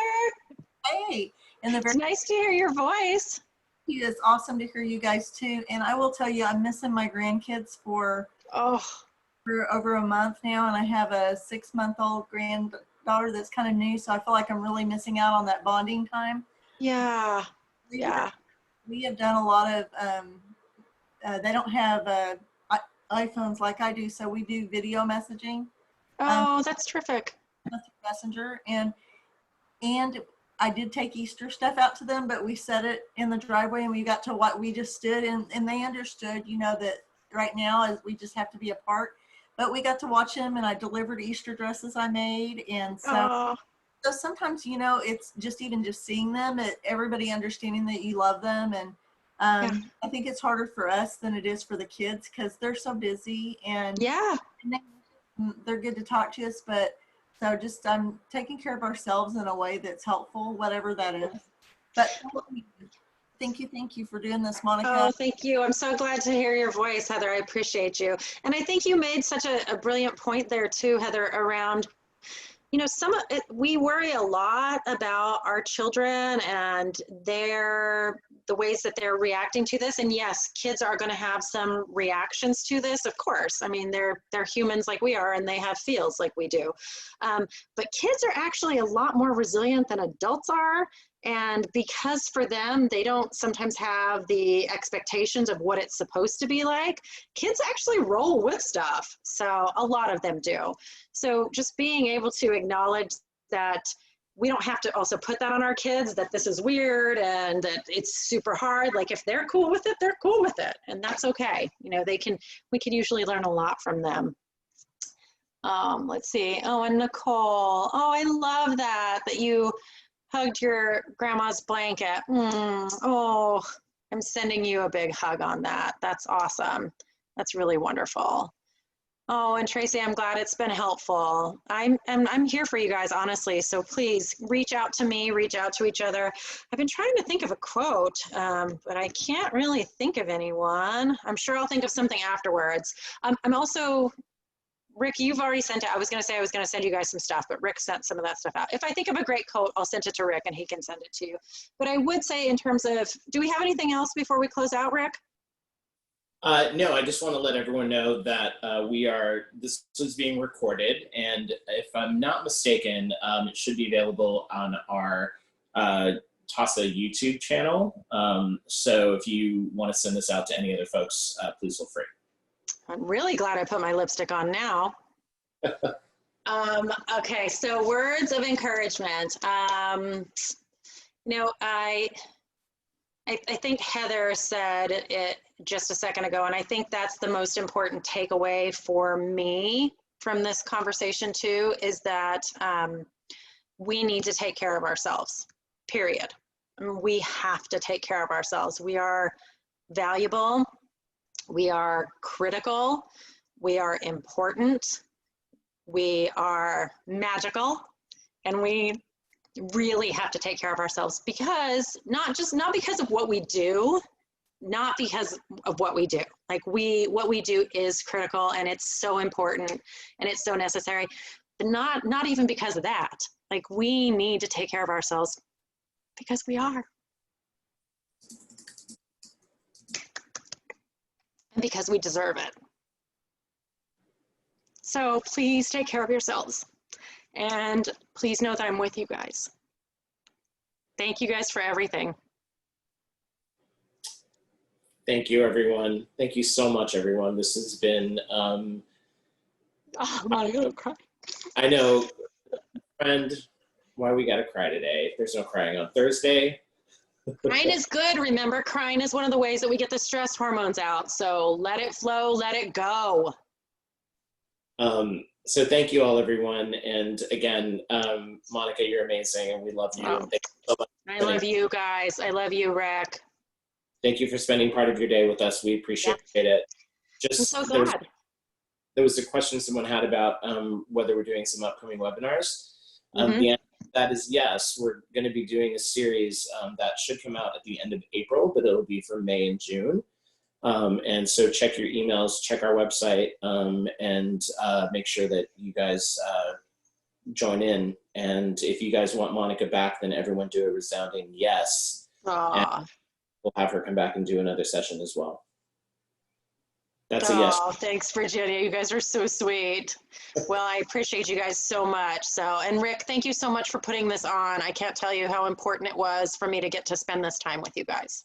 Hey, in the It's nice to hear your voice. It's awesome to hear you guys too. And I will tell you, I'm missing my grandkids for over a month now, and I have a 6-month-old granddaughter that's kind of new, so I feel like I'm really missing out on that bonding time. Yeah. We Yeah. we have done a lot of, they don't have iPhones like I do, so we do video messaging. Oh, that's terrific. Messenger, and I did take Easter stuff out to them, but we set it in the driveway and we got to what we just stood and they understood, you know, that right now is we just have to be apart. But we got to watch them, and I delivered Easter dresses I made, and so sometimes, you know, it's just even just seeing them, everybody understanding that you love them, and I think it's harder for us than it is for the kids because they're so busy and they're good to talk to us, but so just taking care of ourselves in a way that's helpful, whatever that is. But thank you for doing this, Monica. Oh, thank you. I'm so glad to hear your voice, Heather. I appreciate you. And I think you made such a brilliant point there too, Heather, around, you know, we worry a lot about our children and the ways that they're reacting to this. And yes, kids are going to have some reactions to this, of course. I mean, they're humans like we are, and they have feels like we do. But kids are actually a lot more resilient than adults are. And because for them, they don't sometimes have the expectations of what it's supposed to be like, kids actually roll with stuff. So a lot of them do. So just being able to acknowledge that we don't have to also put that on our kids, that this is weird and that it's super hard. Like if they're cool with it, they're cool with it. And that's okay. You know, we can usually learn a lot from them. Let's see. Oh, and Nicole. Oh, I love that you hugged your grandma's blanket. Oh, I'm sending you a big hug on that. That's awesome. That's really wonderful. Oh, and Tracy, I'm glad it's been helpful. I'm here for you guys, honestly. So please reach out to me, reach out to each other. I've been trying to think of a quote, but I can't really think of anyone. I'm sure I'll think of something afterwards. I'm also, Rick, you've already sent it. I was going to send you guys some stuff, but Rick sent some of that stuff out. If I think of a great quote, I'll send it to Rick and he can send it to you. But I would say in terms of, do we have anything else before we close out, Rick? No, I just want to let everyone know that this is being recorded, and if I'm not mistaken, it should be available on our TASA YouTube channel. So if you want to send this out to any other folks, please feel free. I'm really glad I put my lipstick on now. Okay, so words of encouragement. You know, I think Heather said it just a second ago, and I think that's the most important takeaway for me from this conversation too, is that we need to take care of ourselves, period. We have to take care of ourselves. We are valuable. We are critical. We are important. We are magical. And we really have to take care of ourselves because not because of what we do, not because of what we do. Like what we do is critical and it's so important and it's so necessary, but not even because of that. Like we need to take care of ourselves because we are. And because we deserve it. So please take care of yourselves. And please know that I'm with you guys. Thank you guys for everything. Thank you, everyone. Thank you so much, everyone. This has been, oh, I'm gonna cry. I know, friend, why we gotta cry today? There's no crying on Thursday. Crying is good, remember? Crying is one of the ways that we get the stress hormones out. So let it flow, let it go. So thank you all, everyone. And again, Monica, you're amazing and we love you. Oh, and thank you so much. I love you guys. I love you, Rick. Thank you for spending part of your day with us. We appreciate it. Just, I'm so glad. There was a question someone had about whether we're doing some upcoming webinars. Mm-hmm. The answer to that is yes. We're going to be doing a series that should come out at the end of April, but it'll be for May and June. And so check your emails, check our website, and make sure that you guys join in. And if you guys want Monica back, then everyone do a resounding yes. we'll have her come back and do another session as well. That's a yes. Oh, thanks, Virginia. You guys are so sweet. Well, I appreciate you guys so much. So, and Rick, thank you so much for putting this on. I can't tell you how important it was for me to get to spend this time with you guys.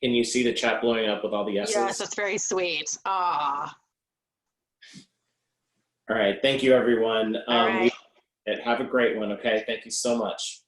Can you see the chat blowing up with all the yeses? Yes, that's very sweet. Ah. All right. Thank you, everyone. All right. Have a great one. Okay. Thank you so much.